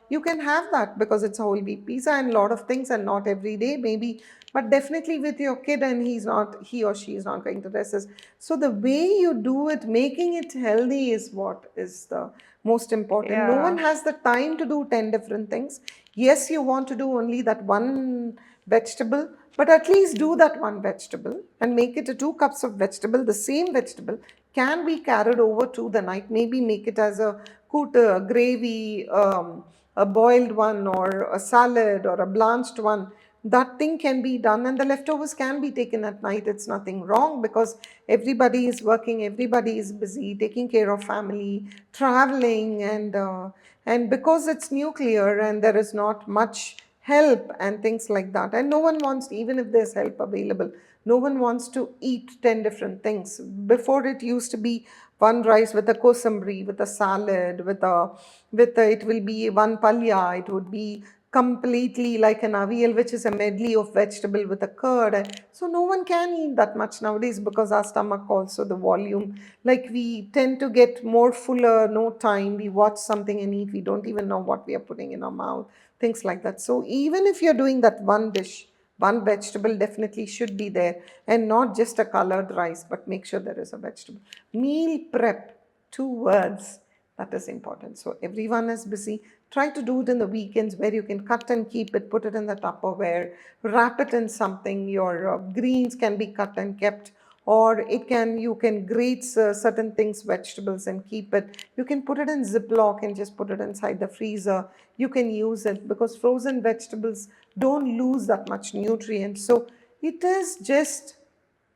you can have that because it's a whole wheat pizza and a lot of things, and not every day maybe, but definitely with your kid, and he or she is not going to resist. So the way you do it, making it healthy, is what is the most important. No one has the time to do 10 different things. Yes, you want to do only that one vegetable, but at least do that one vegetable and make it a 2 cups of vegetable. The same vegetable can be carried over to the night. Maybe make it as a gravy, a boiled one, or a salad, or a blanched one. That thing can be done, and the leftovers can be taken at night. It's nothing wrong, because everybody is working, everybody is busy taking care of family, traveling, and because it's nuclear and there is not much help and things like that, and no one wants, even if there's help available, no one wants to eat 10 different things. Before, it used to be one rice with a kosambri, with a salad, it will be one palya, it would be completely like an avial, which is a medley of vegetable with a curd. And so no one can eat that much nowadays, because our stomach also, the volume, like we tend to get more fuller, no time, we watch something and eat, we don't even know what we are putting in our mouth, things like that. So even if you're doing that one dish, one vegetable definitely should be there, and not just a colored rice, but make sure there is a vegetable. Meal prep, 2 words. That is important. So everyone is busy. Try to do it in the weekends where you can cut and keep it, put it in the Tupperware, wrap it in something. Your greens can be cut and kept, or you can grate certain things, vegetables, and keep it. You can put it in Ziploc and just put it inside the freezer. You can use it because frozen vegetables don't lose that much nutrients. So it is just,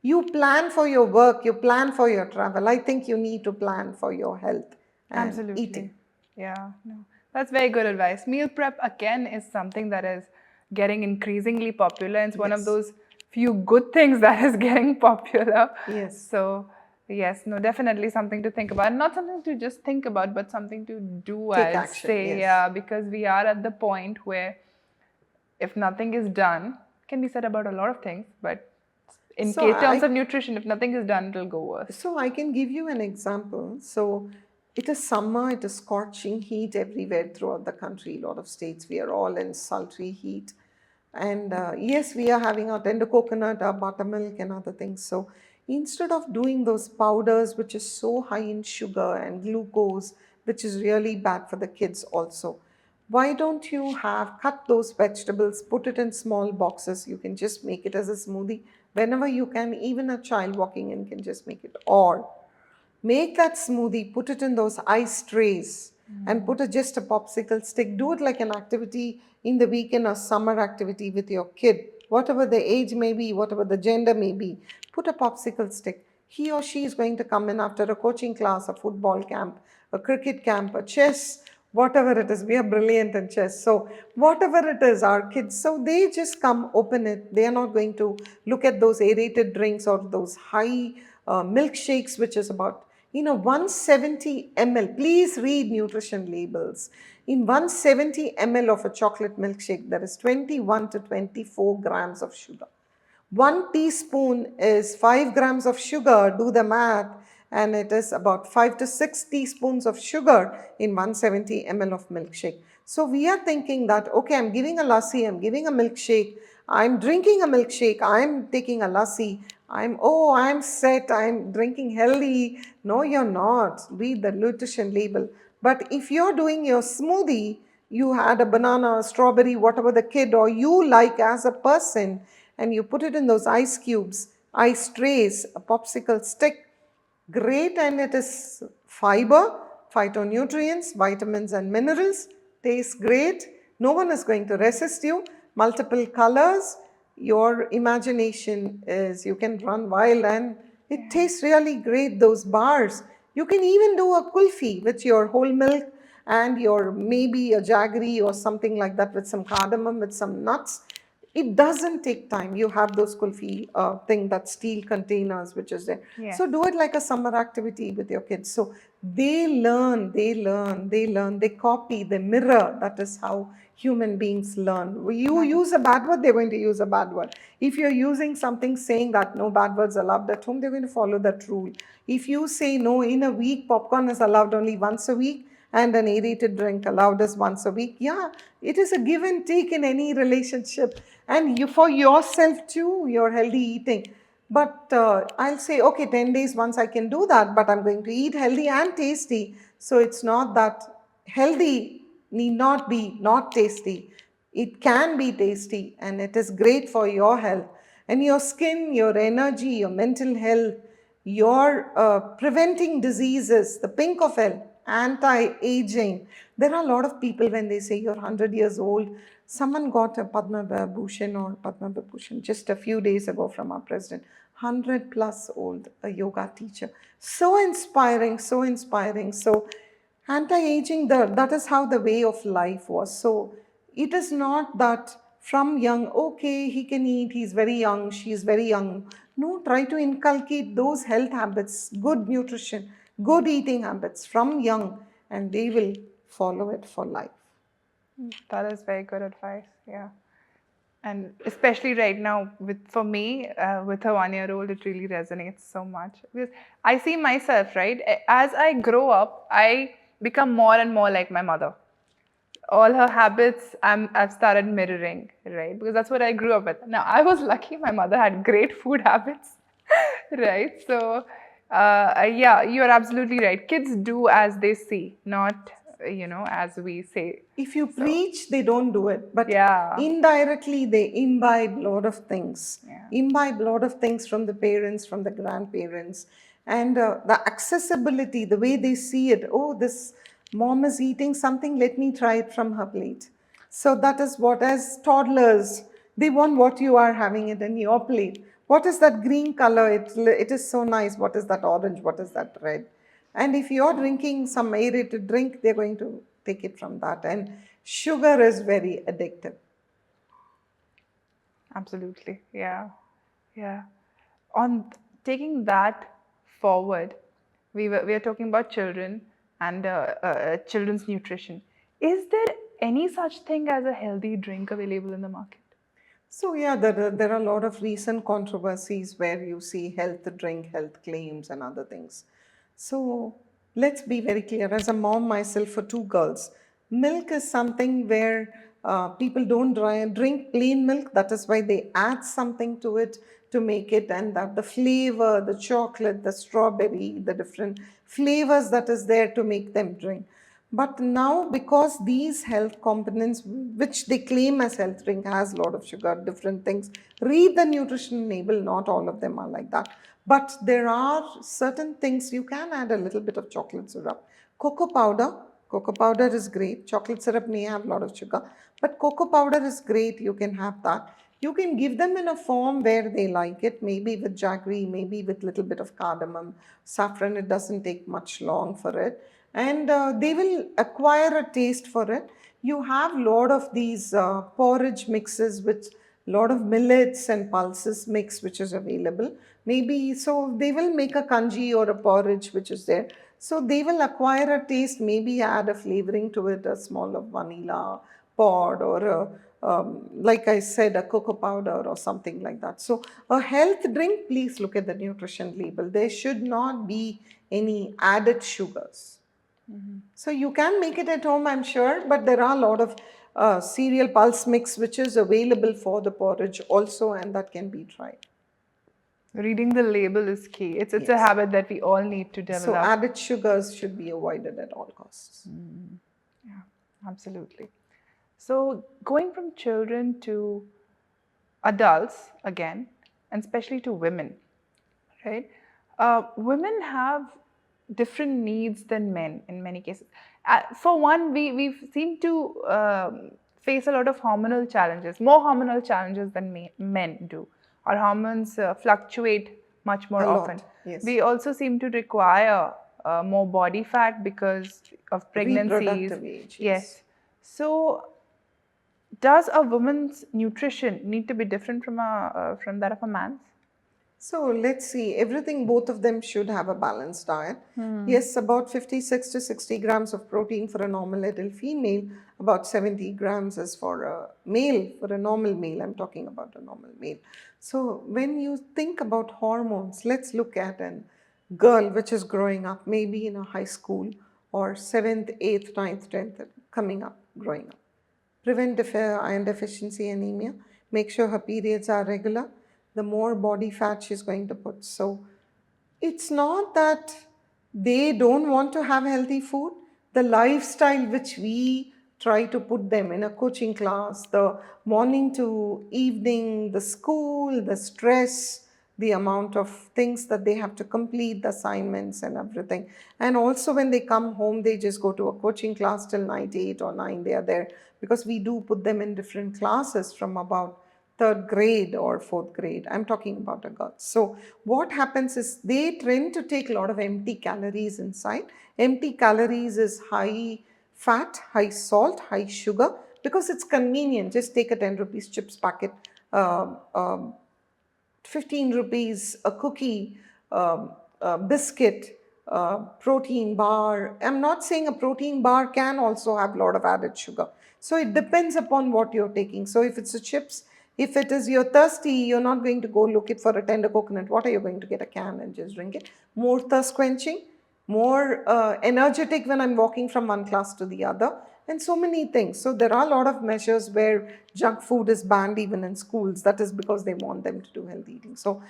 you plan for your work, you plan for your travel. I think you need to plan for your health and Absolutely. eating. Yeah, no. That's very good advice. Meal prep, again, is something that is getting increasingly popular. It's one of Yes. those few good things that is getting popular. Yes. So, yes, no, definitely something to think about. Not something to just think about, but something to do, Take I'll action. say. Yes. Yeah, because we are at the point where if nothing is done, can be said about a lot of things, but in So terms of nutrition, if nothing is done, it'll go worse. So I can give you an example. So it is summer, it is scorching heat everywhere throughout the country. A lot of states, we are all in sultry heat. And yes, we are having our tender coconut, our buttermilk, and other things. So instead of doing those powders, which is so high in sugar and glucose, which is really bad for the kids also, why don't you cut those vegetables, put it in small boxes? You can just make it as a smoothie whenever you can. Even a child walking in can just make it. Or make that smoothie, put it in those ice trays, and put just a popsicle stick. Do it like an activity in the weekend or summer activity with your kid, whatever the age may be, whatever the gender may be. Put a popsicle stick. He or she is going to come in after a coaching class, a football camp, a cricket camp, a chess, whatever it is. We are brilliant in chess. So whatever it is, our kids, so they just come, open it. They are not going to look at those aerated drinks or those high milkshakes, which is about 170 ml. Please read nutrition labels. In 170 ml of a chocolate milkshake, there is 21 to 24 grams of sugar. 1 teaspoon is 5 grams of sugar. Do the math. And it is about 5 to 6 teaspoons of sugar in 170 ml of milkshake. So we are thinking that, okay, I'm giving a lassi, I'm giving a milkshake, I'm drinking a milkshake, I'm taking a lassi, I'm set, I'm drinking healthy. No, you're not. Read the nutrition label. But if you're doing your smoothie, you had a banana, a strawberry, whatever the kid or you like as a person, and you put it in those ice cubes, ice trays, a popsicle stick, great, and it is fiber, phytonutrients, vitamins and minerals, tastes great. No one is going to resist you. Multiple colors, your imagination is, you can run wild, and it tastes really great, those bars. You can even do a kulfi with your whole milk and your maybe a jaggery or something like that with some cardamom, with some nuts. It doesn't take time. You have those kulfi thing, that steel containers which is there. Yes. So do it like a summer activity with your kids. So they learn, they copy, they mirror. That is how human beings learn. You use a bad word, they're going to use a bad word. If you're using something saying that no bad words are allowed at home, they're going to follow that rule. If you say no, in a week, popcorn is allowed only once a week, and an aerated drink allowed us once a week. Yeah, it is a give and take in any relationship. And you, for yourself too, your healthy eating. But I'll say, okay, 10 days once I can do that, but I'm going to eat healthy and tasty. So it's not that healthy need not be not tasty. It can be tasty, and it is great for your health and your skin, your energy, your mental health, your preventing diseases, the pink of health, anti-aging. There are a lot of people, when they say you're 100 years old, someone got a Padma Bhushan or Padma Vibhushan just a few days ago from our president. 100 plus old, a yoga teacher. So inspiring, so inspiring. So anti-aging, that is how the way of life was. So it is not that from young, okay, he can eat, he's very young, she's very young. No, try to inculcate those health habits, good nutrition, good eating habits from young, and they will follow it for life. That is very good advice. Yeah. And especially right now, for me, with a 1-year-old, it really resonates so much. Because I see myself, right? As I grow up, I become more and more like my mother. All her habits, I've started mirroring, right? Because that's what I grew up with. Now, I was lucky my mother had great food habits, right? So Yeah, you're absolutely right. Kids do as they see, not, as we say. If you So, preach, they don't do it, but yeah, indirectly they imbibe a lot of things. yeah, Imbibe a lot of things from the parents, from the grandparents, and the accessibility, the way they see it. Oh, this mom is eating something, let me try it from her plate. So that is what, as toddlers, they want what you are having it in your plate. What is that green color? It is so nice. What is that orange? What is that red? And if you're drinking some aerated drink, they're going to take it from that. And sugar is very addictive. absolutely. Yeah, yeah. On taking that forward, we are talking about children and children's nutrition. Is there any such thing as a healthy drink available in the market? So, yeah, there are a lot of recent controversies where you see health drink, health claims, and other things. So, let's be very clear. As a mom myself for two girls, milk is something where people don't drink plain milk. That is why they add something to it to make it, and that the flavor, the chocolate, the strawberry, the different flavors that is there to make them drink. But now, because these health components, which they claim as health drink, has a lot of sugar, different things. Read the nutrition label. Not all of them are like that. But there are certain things you can add a little bit of chocolate syrup. Cocoa powder. Cocoa powder is great. Chocolate syrup may have a lot of sugar, but cocoa powder is great. You can have that. You can give them in a form where they like it, maybe with jaggery, maybe with little bit of cardamom, saffron. It doesn't take much long for it, and they will acquire a taste for it. You have lot of these porridge mixes with lot of millets and pulses mix which is available. Maybe so they will make a kanji or a porridge which is there. So they will acquire a taste, maybe add a flavoring to it, a small of vanilla pod or like I said, a cocoa powder or something like that. So a health drink, please look at the nutrition label. There should not be any added sugars. So you can make it at home, I'm sure, but there are a lot of cereal pulse mix which is available for the porridge also, and that can be tried. Reading the label is key. It's a Yes. habit that we all need to So develop. added sugars should be avoided at all costs. Yeah, absolutely. So going from children to adults again, and especially to women, right? Women have different needs than men in many cases. For one, we seem to face a lot of hormonal challenges, more hormonal challenges than men do. Our hormones fluctuate much more A often. lot, yes. We also seem to require more body fat because of pregnancies. Reproductive age, yes. Yes. So, does a woman's nutrition need to be different from that of a man's? So let's see, everything, both of them should have a balanced diet. Yes, about 56 to 60 grams of protein for a normal adult female, about 70 grams is for a male, for a normal male. I'm talking about a normal male. So when you think about hormones, let's look at a girl which is growing up, maybe in a high school or 7th, 8th, 9th, 10th, coming up, growing up. Prevent iron deficiency anemia. Make sure her periods are regular. The more body fat she's going to put. So it's not that they don't want to have healthy food. The lifestyle which we try to put them in a coaching class, the morning to evening, the school, the stress, the amount of things that they have to complete, the assignments and everything. And also when they come home, they just go to a coaching class till night 8 or 9. They are there because we do put them in different classes from about third grade or fourth grade. I'm talking about a girl. So what happens is they tend to take a lot of empty calories inside. Empty calories is high fat, high salt, high sugar, because it's convenient. Just take a 10 rupees chips packet, um, um, 15 rupees a cookie, a biscuit, protein bar. I'm not saying a protein bar can also have a lot of added sugar. So it depends upon what you're taking. So if it's a chips, if it is you're thirsty, you're not going to go look it for a tender coconut water. You're going to get a can and just drink it. More thirst quenching, more energetic when I'm walking from one class to the other, and so many things. So there are a lot of measures where junk food is banned even in schools. That is because they want them to do healthy eating. So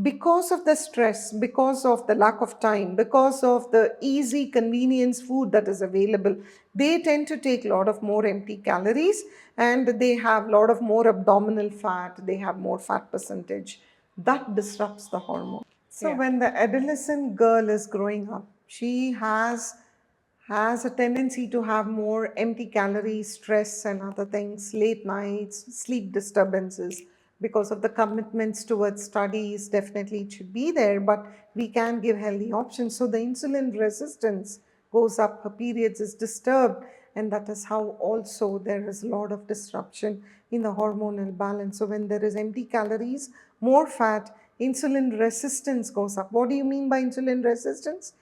because of the stress, because of the lack of time, because of the easy convenience food that is available, they tend to take a lot of more empty calories, and they have a lot of more abdominal fat, they have more fat percentage. That disrupts the hormone. So Yeah. when the adolescent girl is growing up, she has a tendency to have more empty calories, stress, and other things, late nights, sleep disturbances because of the commitments towards studies. Definitely, it should be there, but we can give healthy options. So, the insulin resistance goes up, her periods is disturbed, and that is how also there is a lot of disruption in the hormonal balance. So, when there is empty calories, more fat, insulin resistance goes up. What do you mean by insulin resistance?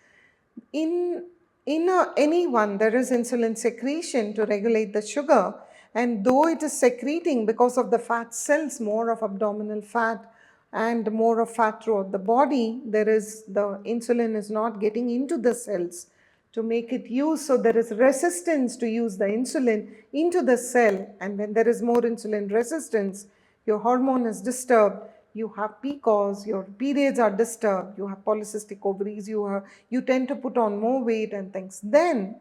in anyone there is insulin secretion to regulate the sugar, and though it is secreting because of the fat cells, more of abdominal fat and more of fat throughout the body, there is the insulin is not getting into the cells to make it use. So there is resistance to use the insulin into the cell, and when there is more insulin resistance, your hormone is disturbed, you have PCOS, your periods are disturbed, you have polycystic ovaries, you tend to put on more weight and things. Then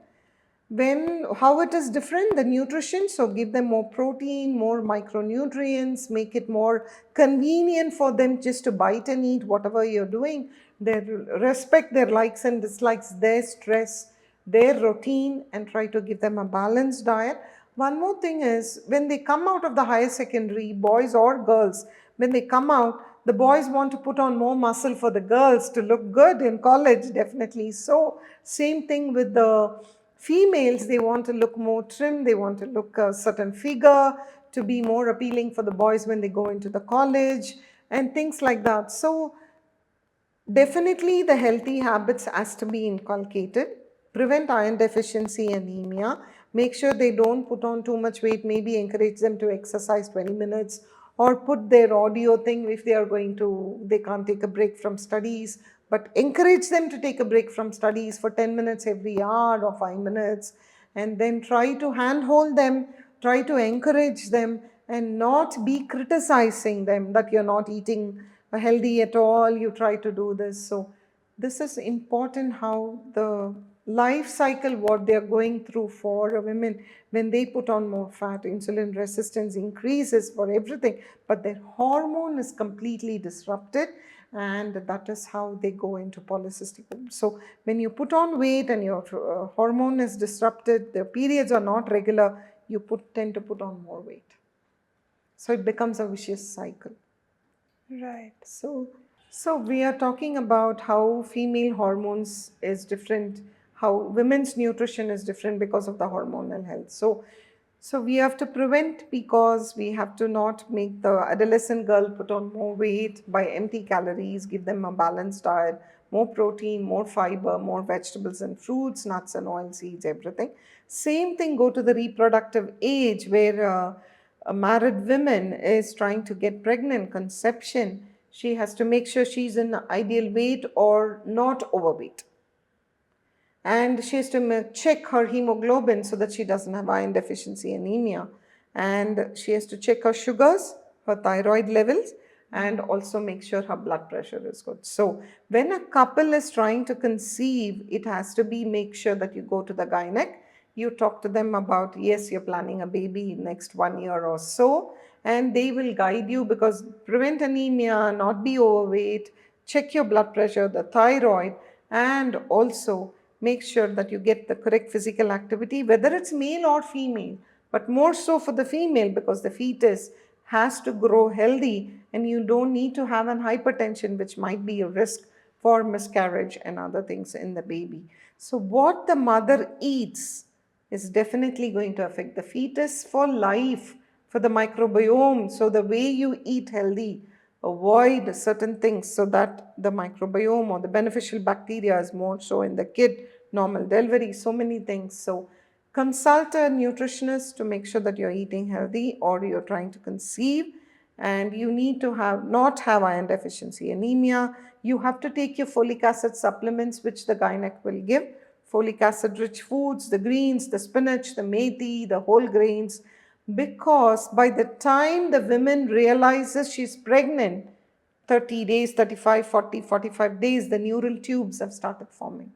when how it is different, the nutrition, so give them more protein, more micronutrients, make it more convenient for them just to bite and eat whatever you're doing. They respect their likes and dislikes, their stress, their routine, and try to give them a balanced diet. One more thing is, when they come out of the higher secondary, boys or girls, when they come out, the boys want to put on more muscle for the girls to look good in college, definitely. So same thing with the females, they want to look more trim, they want to look a certain figure to be more appealing for the boys when they go into the college and things like that. So definitely the healthy habits has to be inculcated. Prevent iron deficiency anemia. Make sure they don't put on too much weight. Maybe encourage them to exercise 20 minutes, or put their audio thing if they are going to, they can't take a break from studies, but encourage them to take a break from studies for 10 minutes every hour or 5 minutes, and then try to handhold them, try to encourage them, and not be criticizing them that you're not eating healthy at all, you try to do this. So this is important, how the life cycle, what they are going through for women when they put on more fat, insulin resistance increases for everything, but their hormone is completely disrupted, and that is how they go into polycystic ovary. So when you put on weight and your hormone is disrupted, the periods are not regular, you tend to put on more weight. So it becomes a vicious cycle. Right. So we are talking about how female hormones is different, how women's nutrition is different because of the hormonal health. So we have to prevent, because we have to not make the adolescent girl put on more weight by empty calories, give them a balanced diet, more protein, more fiber, more vegetables and fruits, nuts and oil seeds, everything. Same thing go to the reproductive age, where a married woman is trying to get pregnant, conception, she has to make sure she's in ideal weight or not overweight. And she has to check her hemoglobin so that she doesn't have iron deficiency anemia. And she has to check her sugars, her thyroid levels, and also make sure her blood pressure is good. So when a couple is trying to conceive, it has to be, make sure that you go to the gynec, you talk to them about, yes, you're planning a baby next 1 year or so, and they will guide you, because prevent anemia, not be overweight, check your blood pressure, the thyroid, and also make sure that you get the correct physical activity, whether it's male or female, but more so for the female, because the fetus has to grow healthy, and you don't need to have an hypertension, which might be a risk for miscarriage and other things in the baby. So what the mother eats is definitely going to affect the fetus for life, for the microbiome. So the way you eat healthy, avoid certain things so that the microbiome or the beneficial bacteria is more so in the kid, normal delivery, so many things. So consult a nutritionist to make sure that you're eating healthy or you're trying to conceive, and you need to not have iron deficiency anemia. You have to take your folic acid supplements, which the gynec will give. Folic acid rich foods, the greens, the spinach, the methi, the whole grains, because by the time the woman realizes she's pregnant, 30 days, 35, 40, 45 days, the neural tubes have started forming.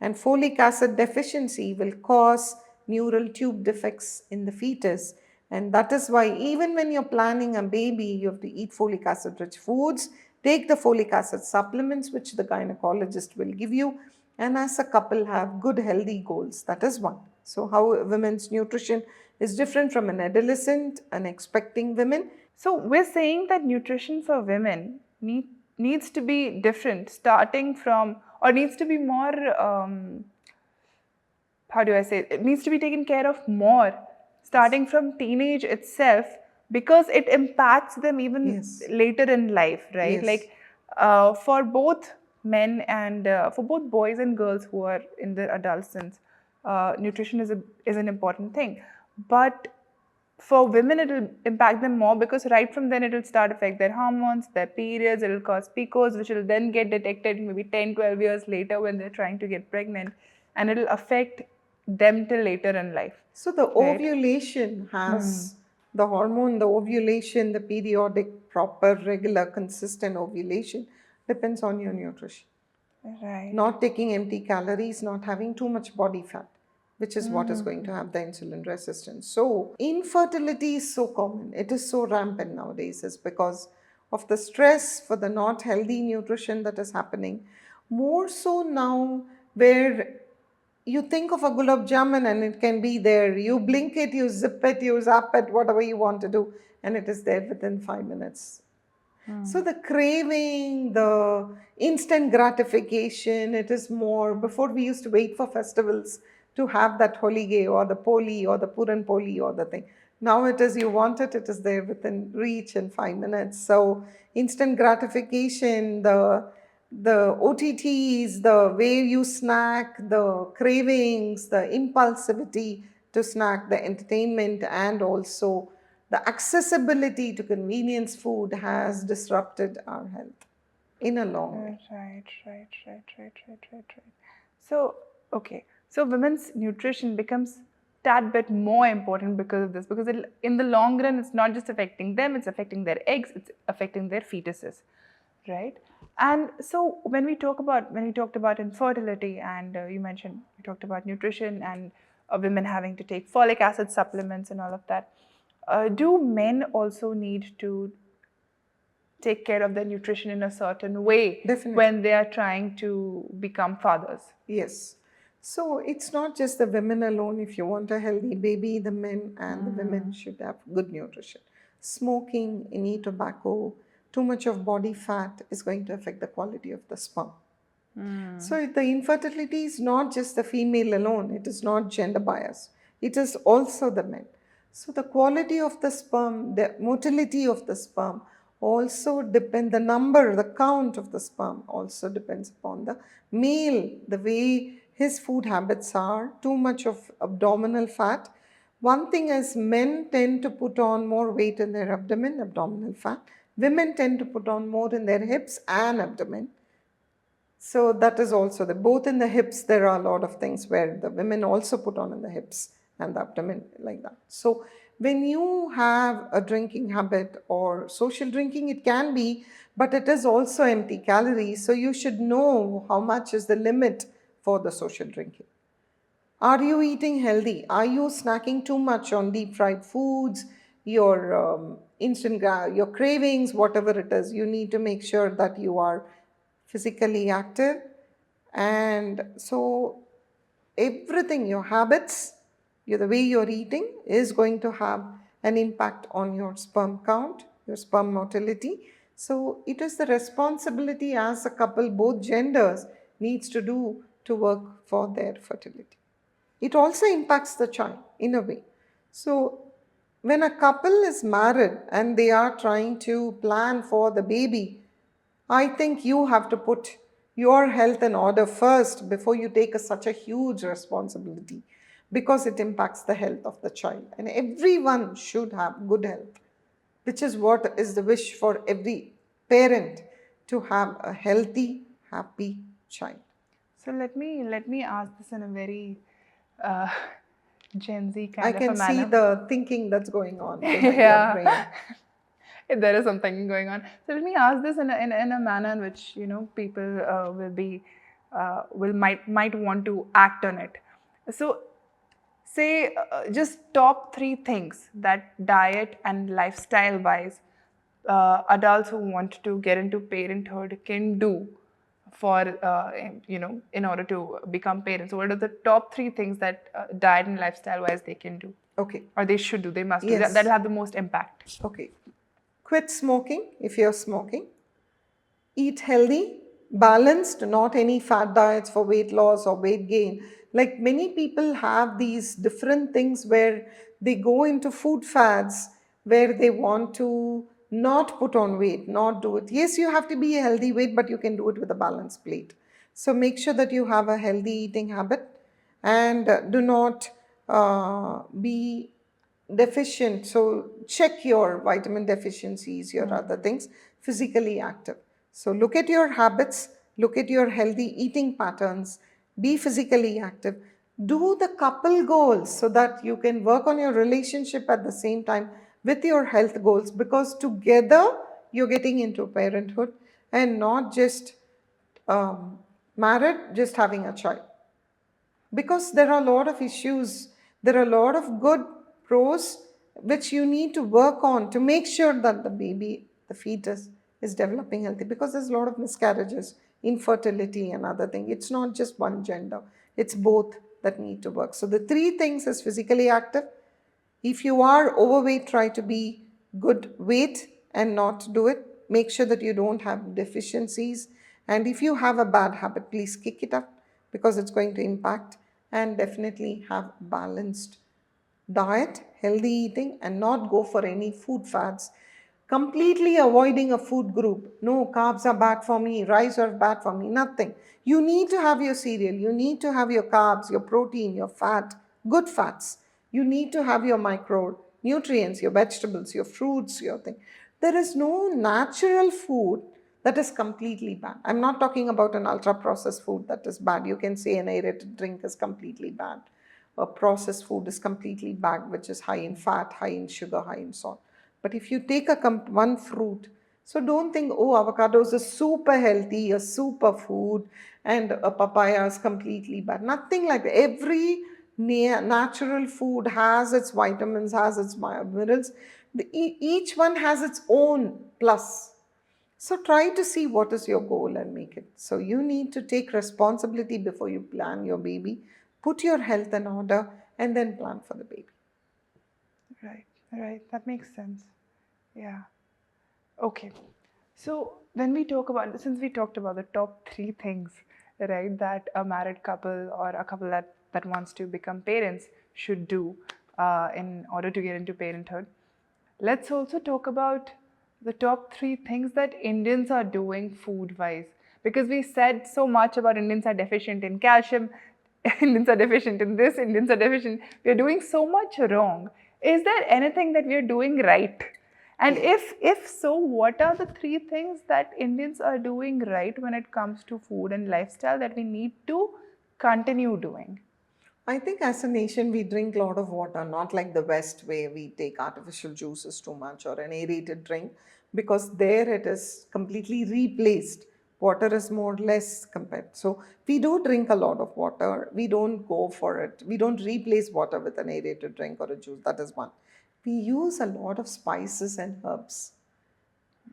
And folic acid deficiency will cause neural tube defects in the fetus. And that is why, even when you're planning a baby, you have to eat folic acid rich foods, take the folic acid supplements, which the gynecologist will give you, and as a couple, have good healthy goals. That is one. So, how women's nutrition is different from an adolescent and expecting women. So we're saying that nutrition for women needs to be different, starting from, or needs to be more, how do I say it needs to be taken care of more, starting from teenage itself, because it impacts them even Yes. later in life, right? Yes. Like for both men and for both boys and girls who are in their adolescence, nutrition is an important thing. But for women, it will impact them more because right from then it will start affect their hormones, their periods, it will cause PCOS, which will then get detected maybe 10, 12 years later when they're trying to get pregnant, and it will affect them till later in life. So the Right. ovulation has the hormone, the ovulation, the periodic, proper, regular, consistent ovulation depends on your nutrition. Right. Not taking empty calories, not having too much body fat, which is what is going to have the insulin resistance. So infertility is so common. It is so rampant nowadays. Is because of the stress for the not healthy nutrition that is happening. More so now, where you think of a gulab jamun and it can be there. You blink it, you zip it, you zap it, whatever you want to do, and it is there within 5 minutes. So the craving, the instant gratification, it is more. Before we used to wait for festivals to have that holige or the poli or the puran poli or the thing. Now it is you want it, it is there within reach in 5 minutes. So instant gratification, the OTTs, the way you snack, the cravings, the impulsivity to snack, the entertainment, and also the accessibility to convenience food has disrupted our health in a long way. Right. So, okay. So, women's nutrition becomes tad bit more important because of this, because in the long run, it's not just affecting them, it's affecting their eggs, it's affecting their fetuses, right? And so, when we talked about infertility, and you talked about nutrition and women having to take folic acid supplements and all of that. Do men also need to take care of their nutrition in a certain way Definitely. when they are trying to become fathers? Yes. So it's not just the women alone. If you want a healthy baby, the men and the women should have good nutrition. Smoking, any tobacco, too much of body fat is going to affect the quality of the sperm. So the infertility is not just the female alone. It is not gender bias. It is also the men. So the quality of the sperm, the motility of the sperm also depend, the number, the count of the sperm also depends upon the male, the way his food habits are, too much of abdominal fat. One thing is men tend to put on more weight in their abdomen, abdominal fat. Women tend to put on more in their hips and abdomen. So that is also the both in the hips. There are a lot of things where the women also put on in the hips and the abdomen like that. So when you have a drinking habit or social drinking, it can be, but it is also empty calories. So you should know how much is the limit for the social drinking. Are you eating healthy? Are you snacking too much on deep fried foods? Your your cravings, whatever it is, you need to make sure that you are physically active. And so everything, your habits, the way you're eating is going to have an impact on your sperm count, your sperm motility. So it is the responsibility as a couple, both genders, needs to do to work for their fertility. It also impacts the child in a way. So when a couple is married and they are trying to plan for the baby, I think you have to put your health in order first before you take such a huge responsibility, because it impacts the health of the child. And everyone should have good health, which is what is the wish for every parent, to have a healthy, happy child. So let me ask this in a very uh, Gen Z kind I of a can see manner. the thinking that's going on behind your Yeah. brain. there is something going on. So let me ask this in a manner in which people might want to act on it. So say just top 3 things that diet and lifestyle wise adults who want to get into parenthood can do for in order to become parents. So what are the top 3 things that diet and lifestyle wise they can do? Okay. Or they should do, they must do. Yes. That'll have the most impact. Okay. Quit smoking if you're smoking. Eat healthy, balanced, not any fad diets for weight loss or weight gain. Like many people have these different things where they go into food fads where they want to not put on weight, not do it. Yes, you have to be a healthy weight, but you can do it with a balanced plate. So make sure that you have a healthy eating habit and do not be deficient. So check your vitamin deficiencies, your other things, physically active. So look at your habits, look at your healthy eating patterns, be physically active. Do the couple goals so that you can work on your relationship at the same time with your health goals, because together you're getting into parenthood and not just married, just having a child. Because there are a lot of issues, there are a lot of good pros which you need to work on to make sure that the baby, the fetus, is developing healthy, because there's a lot of miscarriages, infertility and other thing. It's not just one gender, it's both that need to work. So the 3 things is physically active. If you are overweight, try to be good weight and not do it. Make sure that you don't have deficiencies. And if you have a bad habit, please kick it up, because it's going to impact. And definitely have balanced diet, healthy eating, and not go for any food fads. Completely avoiding a food group. No, carbs are bad for me, rice are bad for me, nothing. You need to have your cereal, you need to have your carbs, your protein, your fat, good fats. You need to have your micronutrients, your vegetables, your fruits, your thing. There is no natural food that is completely bad. I'm not talking about an ultra processed food that is bad. You can say an aerated drink is completely bad. A processed food is completely bad, which is high in fat, high in sugar, high in salt. But if you take one fruit, so don't think, oh, avocados is super healthy, a super food, and a papaya is completely bad. Nothing like that. Every natural food has its vitamins, has its minerals. Each one has its own plus. So try to see what is your goal and make it. So you need to take responsibility before you plan your baby. Put your health in order and then plan for the baby. Right. That makes sense. Yeah. Okay. So when we talk about, since we talked about the top 3 things, right, that a married couple or a couple that wants to become parents should do in order to get into parenthood, let's also talk about the top 3 things that Indians are doing food-wise. Because we said so much about Indians are deficient in calcium, Indians are deficient in this, Indians are deficient. We are doing so much wrong. Is there anything that we are doing right? And if so, what are the 3 things that Indians are doing right when it comes to food and lifestyle that we need to continue doing? I think as a nation, we drink a lot of water, not like the West where we take artificial juices too much or an aerated drink, because there it is completely replaced. Water is more or less compared. So we do drink a lot of water. We don't go for it. We don't replace water with an aerated drink or a juice. That is one. We use a lot of spices and herbs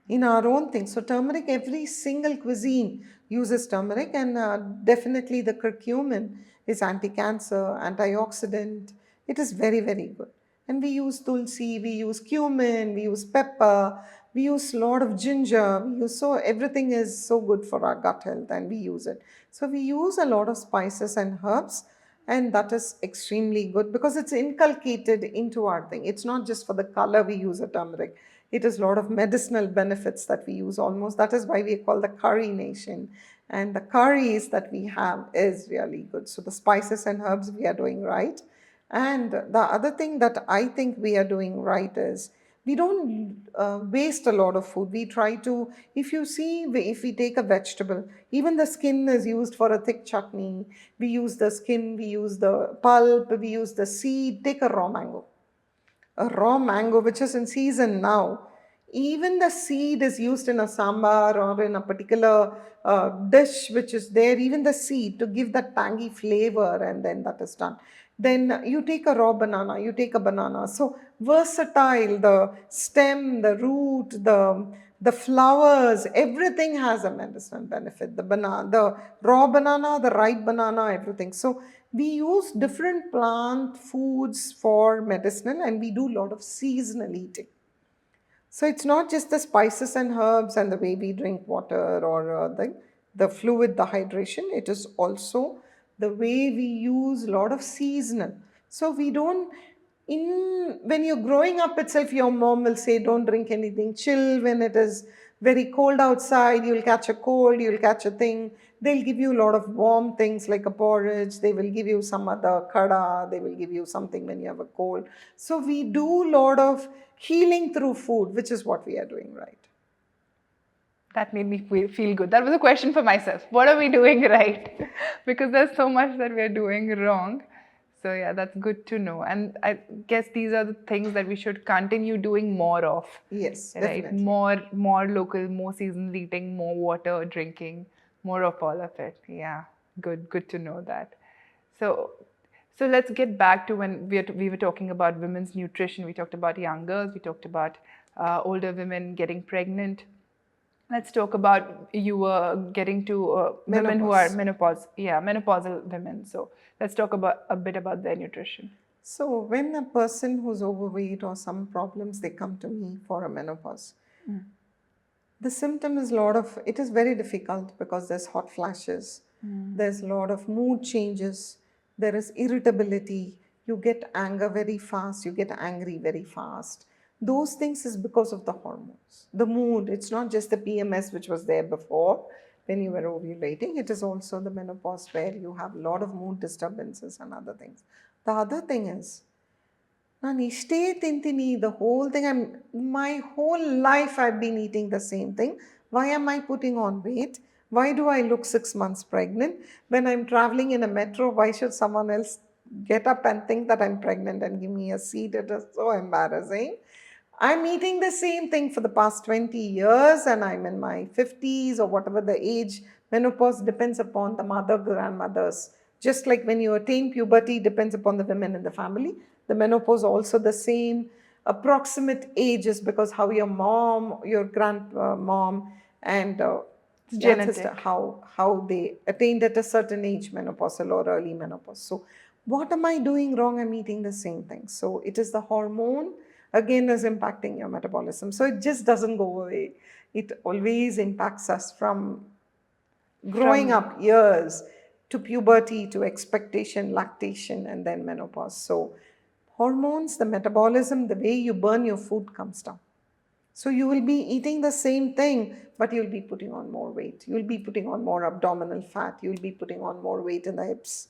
in our own thing. So turmeric, every single cuisine uses turmeric, and definitely the curcumin is anti-cancer, antioxidant. It is very, very good. And we use tulsi, we use cumin, we use pepper, we use a lot of ginger. We use, so everything is so good for our gut health, and we use it. So we use a lot of spices and herbs, and that is extremely good because it's inculcated into our thing. It's not just for the color we use a turmeric. It is a lot of medicinal benefits that we use almost. That is why we call the curry nation. And the curries that we have is really good. So the spices and herbs we are doing right. And the other thing that I think we are doing right is we don't waste a lot of food. We try to, if you see, if we take a vegetable, even the skin is used for a thick chutney. We use the skin, we use the pulp, we use the seed. Take a raw mango, which is in season now. Even the seed is used in a sambar or in a particular dish which is there, even the seed to give that tangy flavor, and then that is done. Then you take a raw banana, you take a banana. So versatile, the stem, the root, the flowers, everything has a medicinal benefit. The banana, the raw banana, the ripe banana, everything. So we use different plant foods for medicinal, and we do a lot of seasonal eating. So it's not just the spices and herbs and the way we drink water or the fluid, the hydration. It is also the way we use a lot of seasonal. So we don't, in when you're growing up itself, your mom will say, don't drink anything chill when it is very cold outside. You'll catch a cold, you'll catch a thing. They'll give you a lot of warm things like a porridge. They will give you some other kada. They will give you something when you have a cold. So we do a lot of healing through food, which is what we are doing right. That made me feel good. That was a question for myself. What are we doing right? Because there's so much that we are doing wrong. So yeah, that's good to know. And I guess these are the things that we should continue doing more of. Yes, Right? definitely. More local, more seasonal eating, more water drinking, more of all of it. Yeah, good to know that. So let's get back to when we were talking about women's nutrition. We talked about young girls. We talked about older women getting pregnant. Let's talk about you were getting to women who are menopausal women. So let's talk about a bit about their nutrition. So when a person who's overweight or some problems, they come to me for a menopause. The symptom is it is very difficult because there's hot flashes, there's a lot of mood changes, there is irritability, you get anger very fast, you get angry very fast. Those things is because of the hormones. The mood, it's not just the PMS which was there before when you were ovulating, it is also the menopause where you have a lot of mood disturbances and other things. The other thing is, ನಾನು ಇಷ್ಟೇ ತಿಂತೀನಿ, the whole thing, my whole life I've been eating the same thing. Why am I putting on weight? Why do I look 6 months pregnant? When I'm traveling in a metro, why should someone else get up and think that I'm pregnant and give me a seat? It is so embarrassing. I'm eating the same thing for the past 20 years and I'm in my 50s or whatever the age. Menopause depends upon the mother, grandmothers. Just like when you attain puberty depends upon the women in the family, the menopause also the same approximate ages because how your mom, your grandmom, and Genetic. how they attained at a certain age, menopausal or early menopause. So what am I doing wrong? I'm eating the same thing. So it is the hormone again is impacting your metabolism. So it just doesn't go away. It always impacts us from growing up years to puberty to expectation, lactation, and then menopause. So hormones, the metabolism, the way you burn your food comes down. So you will be eating the same thing, but you'll be putting on more weight. You'll be putting on more abdominal fat. You'll be putting on more weight in the hips.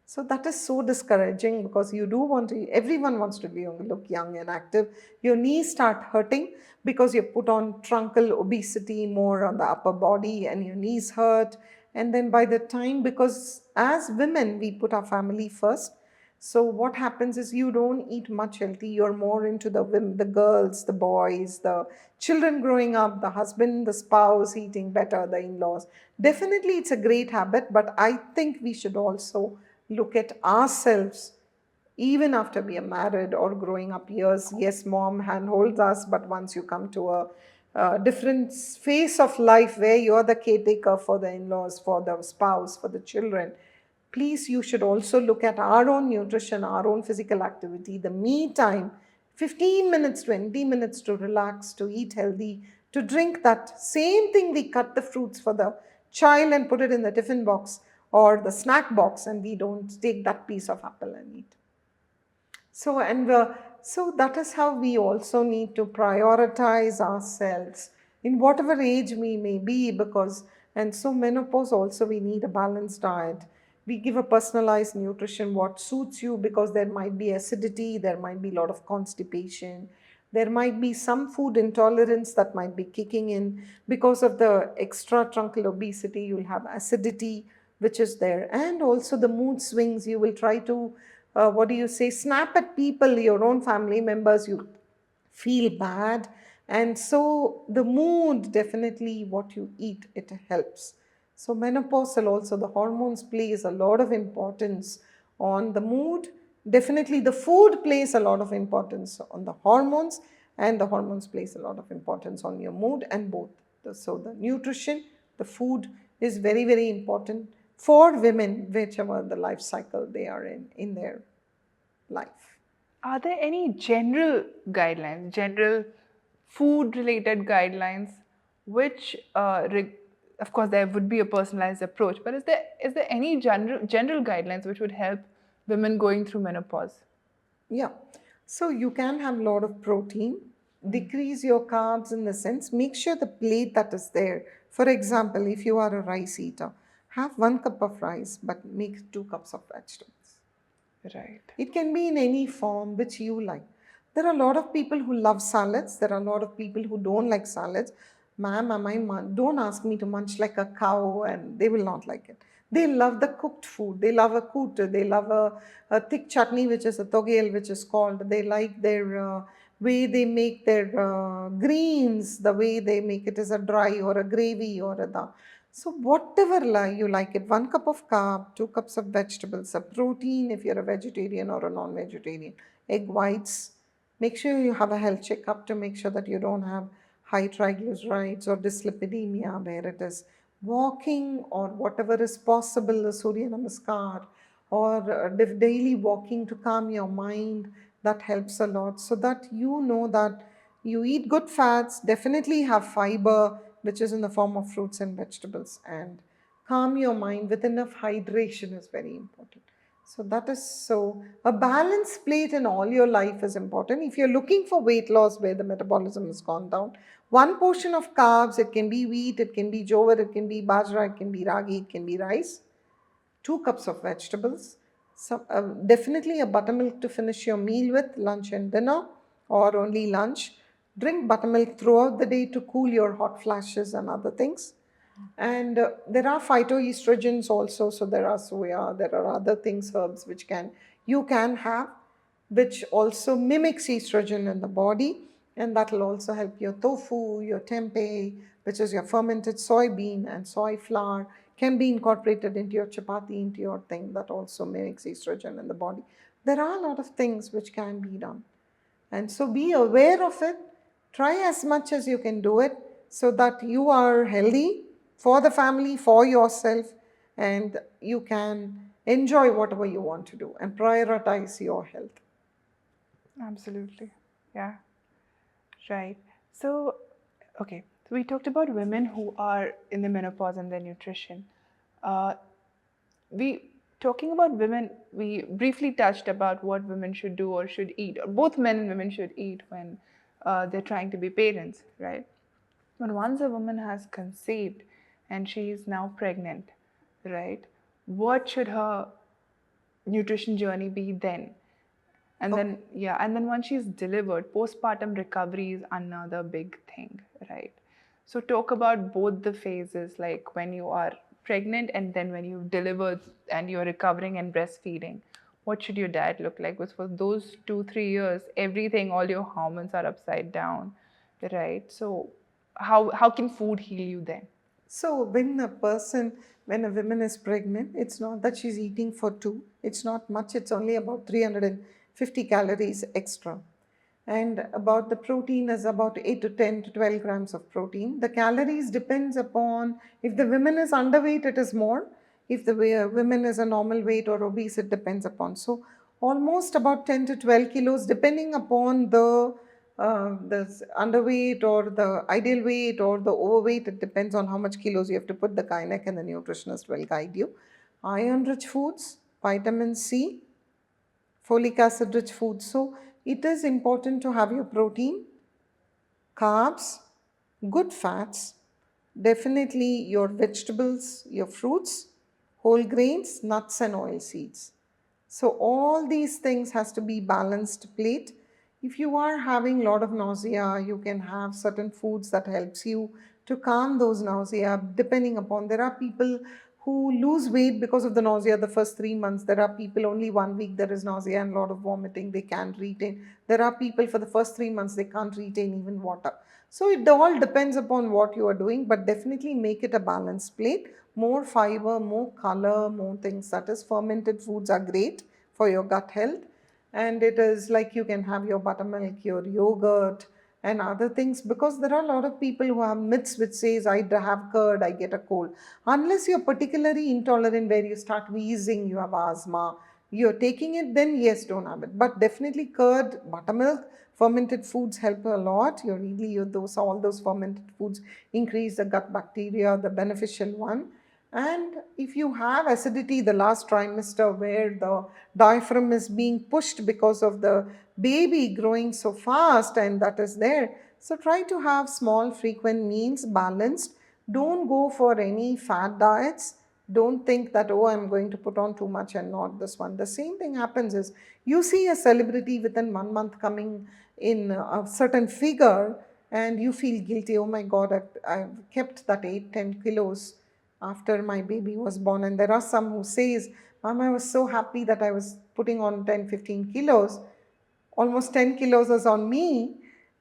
So that is so discouraging because you do want to, everyone wants to look young and active. Your knees start hurting because you put on truncal obesity more on the upper body and your knees hurt. And then by the time, because as women, we put our family first. So what happens is you don't eat much healthy. You're more into the women, the girls, the boys, the children growing up, the husband, the spouse eating better, the in-laws. Definitely it's a great habit, but I think we should also look at ourselves even after we are married or growing up years. Yes, mom handholds us, but once you come to a different phase of life where you're the caretaker for the in-laws, for the spouse, for the children, please, you should also look at our own nutrition, our own physical activity, the me time, 15 minutes, 20 minutes to relax, to eat healthy, to drink that same thing. We cut the fruits for the child and put it in the tiffin box or the snack box, and we don't take that piece of apple and eat. So that is how we also need to prioritize ourselves in whatever age we may be, because, and so menopause also we need a balanced diet. We give a personalized nutrition, what suits you, because there might be acidity, there might be a lot of constipation, there might be some food intolerance that might be kicking in. Because of the extra truncal obesity, you'll have acidity, which is there. And also the mood swings, you will try to, snap at people, your own family members, you feel bad, And so the mood, definitely what you eat, it helps. So menopausal also, the hormones plays a lot of importance on the mood. Definitely the food plays a lot of importance on the hormones, and the hormones plays a lot of importance on your mood, and both. So the nutrition, the food is very, very important for women, whichever the life cycle they are in their life. Are there any general guidelines, general food related guidelines, which, of course, there would be a personalized approach, but is there any general guidelines which would help women going through menopause? Yeah. So you can have a lot of protein, decrease your carbs in the sense, make sure the plate that is there. For example, if you are a rice eater, have 1 cup of rice, but make 2 cups of vegetables. Right. It can be in any form which you like. There are a lot of people who love salads. There are a lot of people who don't like salads. Ma'am, don't ask me to munch like a cow, and they will not like it. They love the cooked food. They love a kootu. They love a thick chutney, which is a togel, which is called. They like their way they make their greens, the way they make it is a dry or a gravy or a dal. So whatever you like it, 1 cup of carb, 2 cups of vegetables, a protein if you're a vegetarian or a non-vegetarian, egg whites. Make sure you have a health checkup to make sure that you don't have high triglycerides or dyslipidemia where it is. Walking or whatever is possible, the Surya Namaskar or daily walking to calm your mind, that helps a lot, so that you know that you eat good fats, definitely have fiber, which is in the form of fruits and vegetables, and calm your mind with enough hydration is very important. So that is so a balanced plate in all your life is important. If you're looking for weight loss where the metabolism has gone down, one portion of carbs, it can be wheat, it can be jowar, it can be bajra, it can be ragi, it can be rice, 2 cups of vegetables, definitely a buttermilk to finish your meal with, lunch and dinner, or only lunch. Drink buttermilk throughout the day to cool your hot flashes and other things. And there are phytoestrogens also, so there are soya, there are other things, herbs which you can have, which also mimics estrogen in the body, and that will also help your tofu, your tempeh, which is your fermented soybean, and soy flour can be incorporated into your chapati, into your thing, that also mimics estrogen in the body. There are a lot of things which can be done. And so be aware of it. Try as much as you can do it so that you are healthy for the family, for yourself, and you can enjoy whatever you want to do and prioritize your health. Absolutely. Yeah. Right. So, okay. So we talked about women who are in the menopause and their nutrition. Uh, we talking about women. We briefly touched about what women should do or should eat, or both men and women should eat when they're trying to be parents, right? But once a woman has conceived and she is now pregnant, right? What should her nutrition journey be then? And Okay. then, yeah, and then once she's delivered, postpartum recovery is another big thing, right? So, talk about both the phases, like when you are pregnant and then when you've delivered and you're recovering and breastfeeding. What should your diet look like? Because for those 2, 3 years, everything, all your hormones are upside down, right? So, how can food heal you then? So when a woman is pregnant, it's not that she's eating for two. It's not much. It's only about 350 calories extra. And about the protein is about 8 to 10 to 12 grams of protein. The calories depends upon, if the woman is underweight, it is more. If the woman is a normal weight or obese, it depends upon. So almost about 10 to 12 kilos, depending upon the underweight or the ideal weight or the overweight. It depends on how much kilos you have to put. The gynec and the nutritionist will guide you. Iron rich foods, vitamin C, folic acid rich foods. So it is important to have your protein, carbs, good fats, definitely your vegetables, your fruits, whole grains, nuts and oil seeds. So all these things has to be balanced plate. If you are having a lot of nausea, you can have certain foods that helps you to calm those nausea, depending upon, there are people who lose weight because of the nausea the first 3 months. There are people only 1 week there is nausea and a lot of vomiting, they can't retain. There are people for the first 3 months they can't retain even water. So it all depends upon what you are doing, but definitely make it a balanced plate. More fiber, more color, more things. That is, fermented foods are great for your gut health. And it is like you can have your buttermilk, your yogurt, and other things, because there are a lot of people who have myths which says I have curd, I get a cold. Unless you're particularly intolerant where you start wheezing, you have asthma, you're taking it, then yes, don't have it. But definitely curd, buttermilk, fermented foods help a lot. All those fermented foods increase the gut bacteria, the beneficial one. And if you have acidity the last trimester where the diaphragm is being pushed because of the baby growing so fast, and that is there, so try to have small frequent meals, balanced. Don't go for any fad diets. Don't think that, oh, I'm going to put on too much and not this one. The same thing happens is you see a celebrity within 1 month coming in a certain figure and you feel guilty. Oh my God, I've kept that 8-10 kilos after my baby was born. And there are some who says, Mom, I was so happy that I was putting on 10-15 kilos. Almost 10 kilos was on me,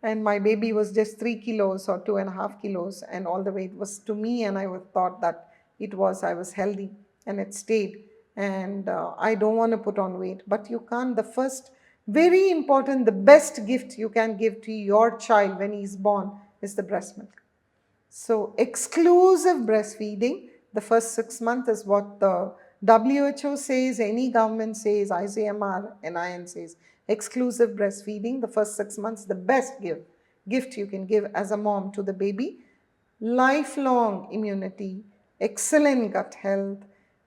and my baby was just 3 kilos or 2.5 kilos, and all the weight was to me, and I thought that I was healthy, and it stayed. And I don't want to put on weight, but you can't. The first, very important, the best gift you can give to your child when he's born is the breast milk. So exclusive breastfeeding, the first 6 months is what the WHO says, any government says, ICMR, NIN says. Exclusive breastfeeding, the first 6 months, the best gift you can give as a mom to the baby. Lifelong immunity, excellent gut health,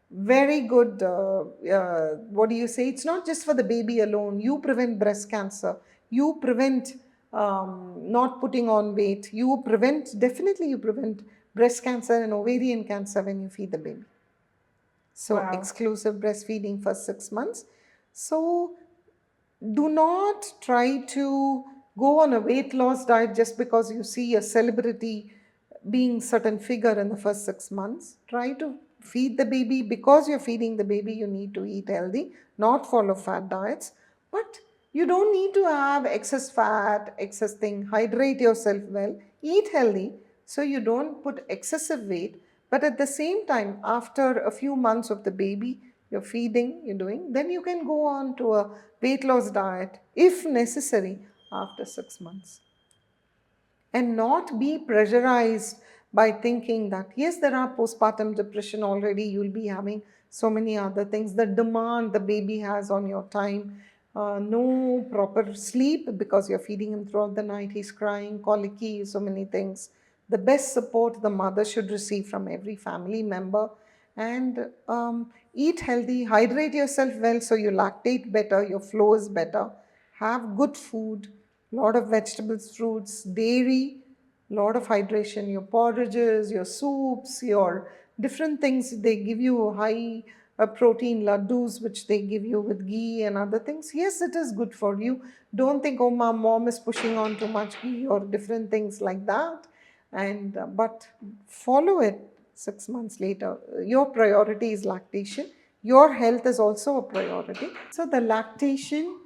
very good, it's not just for the baby alone. You prevent breast cancer, you prevent not putting on weight, definitely you prevent breast cancer and ovarian cancer when you feed the baby. So Wow. exclusive breastfeeding for 6 months. So do not try to go on a weight loss diet just because you see a celebrity being certain figure in the first 6 months. Try to feed the baby. Because you're feeding the baby, you need to eat healthy, not follow fat diets. But you don't need to have excess fat, excess thing. Hydrate yourself well, eat healthy so you don't put excessive weight. But at the same time, after a few months of the baby, you're feeding, you're doing, then you can go on to a weight loss diet if necessary after 6 months. And not be pressurized by thinking that, yes, there are postpartum depression already, you'll be having so many other things, the demand the baby has on your time, no proper sleep because you're feeding him throughout the night, he's crying, colicky, so many things. The best support the mother should receive from every family member. And eat healthy, hydrate yourself well so you lactate better, your flow is better, have good food, lot of vegetables, fruits, dairy, lot of hydration, your porridges, your soups, your different things. They give you high protein laddus, which they give you with ghee and other things. Yes, it is good for you. Don't think, oh, my mom is pushing on too much ghee or different things like that. And but follow it 6 months later. Your priority is lactation. Your health is also a priority. So the lactation,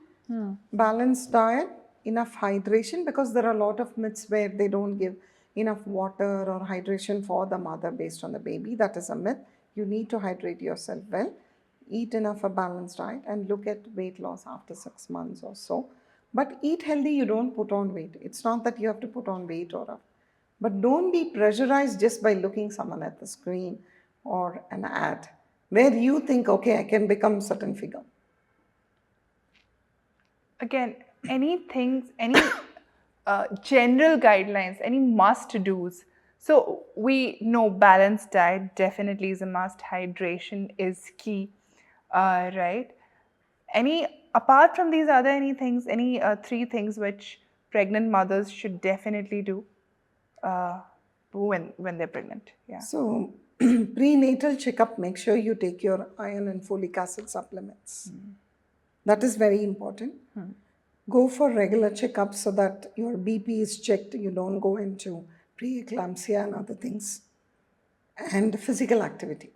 balanced diet, enough hydration, because there are a lot of myths where they don't give enough water or hydration for the mother based on the baby. That is a myth. You need to hydrate yourself well, eat enough a balanced diet, and look at weight loss after 6 months or so. But eat healthy, you don't put on weight. It's not that you have to put on weight but don't be pressurized just by looking someone at the screen or an ad where you think, okay, I can become certain figure. Again, any general guidelines, any must-dos? So we know balanced diet definitely is a must. Hydration is key, right? Apart from these, are there any things, any 3 things which pregnant mothers should definitely do when they're pregnant? Yeah. So prenatal checkup, make sure you take your iron and folic acid supplements. That is very important. Go for regular checkups so that your BP is checked. You don't go into preeclampsia and other things. And physical activity.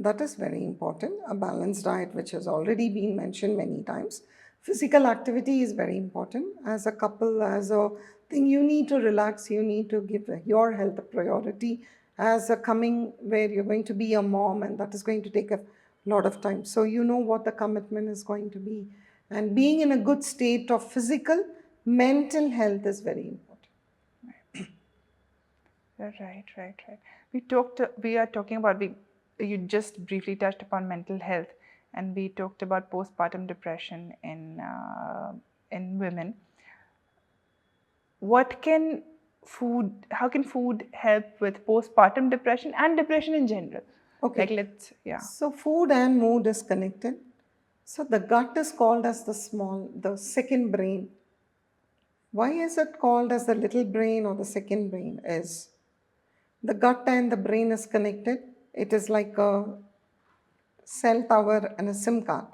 That is very important. A balanced diet, which has already been mentioned many times. Physical activity is very important. As a couple, as a thing, you need to relax, you need to give your health a priority. As a coming where you're going to be a mom, and that is going to take a lot of time. So, you know what the commitment is going to be. And being in a good state of physical, mental health is very important. Right. We are talking about, you just briefly touched upon mental health, and we talked about postpartum depression in women. How can food help with postpartum depression and depression in general? Okay. So food and mood is connected. So the gut is called as the second brain. Why is it called as the little brain or the second brain? Is the gut and the brain is connected. It is like a cell tower and a SIM card.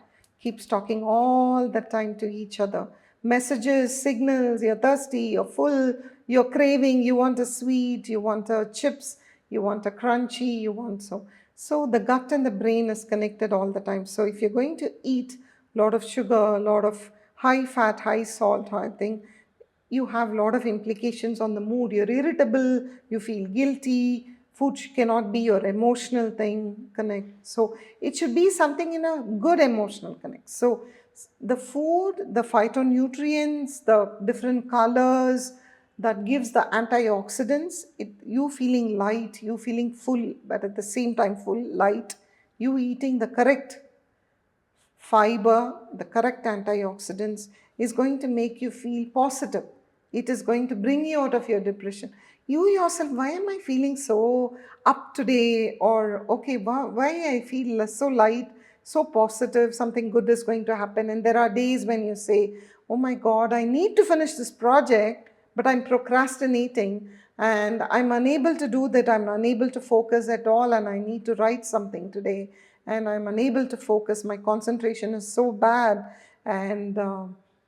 Keeps talking all the time to each other. Messages, signals, you're thirsty, you're full, you're craving, you want a sweet, you want a chips, you want a crunchy, you want so. So the gut and the brain is connected all the time. So if you're going to eat a lot of sugar, a lot of high fat, high salt, I think you have a lot of implications on the mood. You're irritable, you feel guilty, food cannot be your emotional thing, connect. So it should be something in a good emotional connect. So the food, the phytonutrients, the different colors that gives the antioxidants, you feeling light, you feeling full, but at the same time full, light, you eating the correct fiber, the correct antioxidants is going to make you feel positive. It is going to bring you out of your depression. You yourself, why am I feeling so up today? Or, okay, why I feel so light, so positive, something good is going to happen. And there are days when you say, oh my God, I need to finish this project, but I'm procrastinating and I'm unable to do that. I'm unable to focus at all, and I need to write something today and I'm unable to focus. My concentration is so bad, and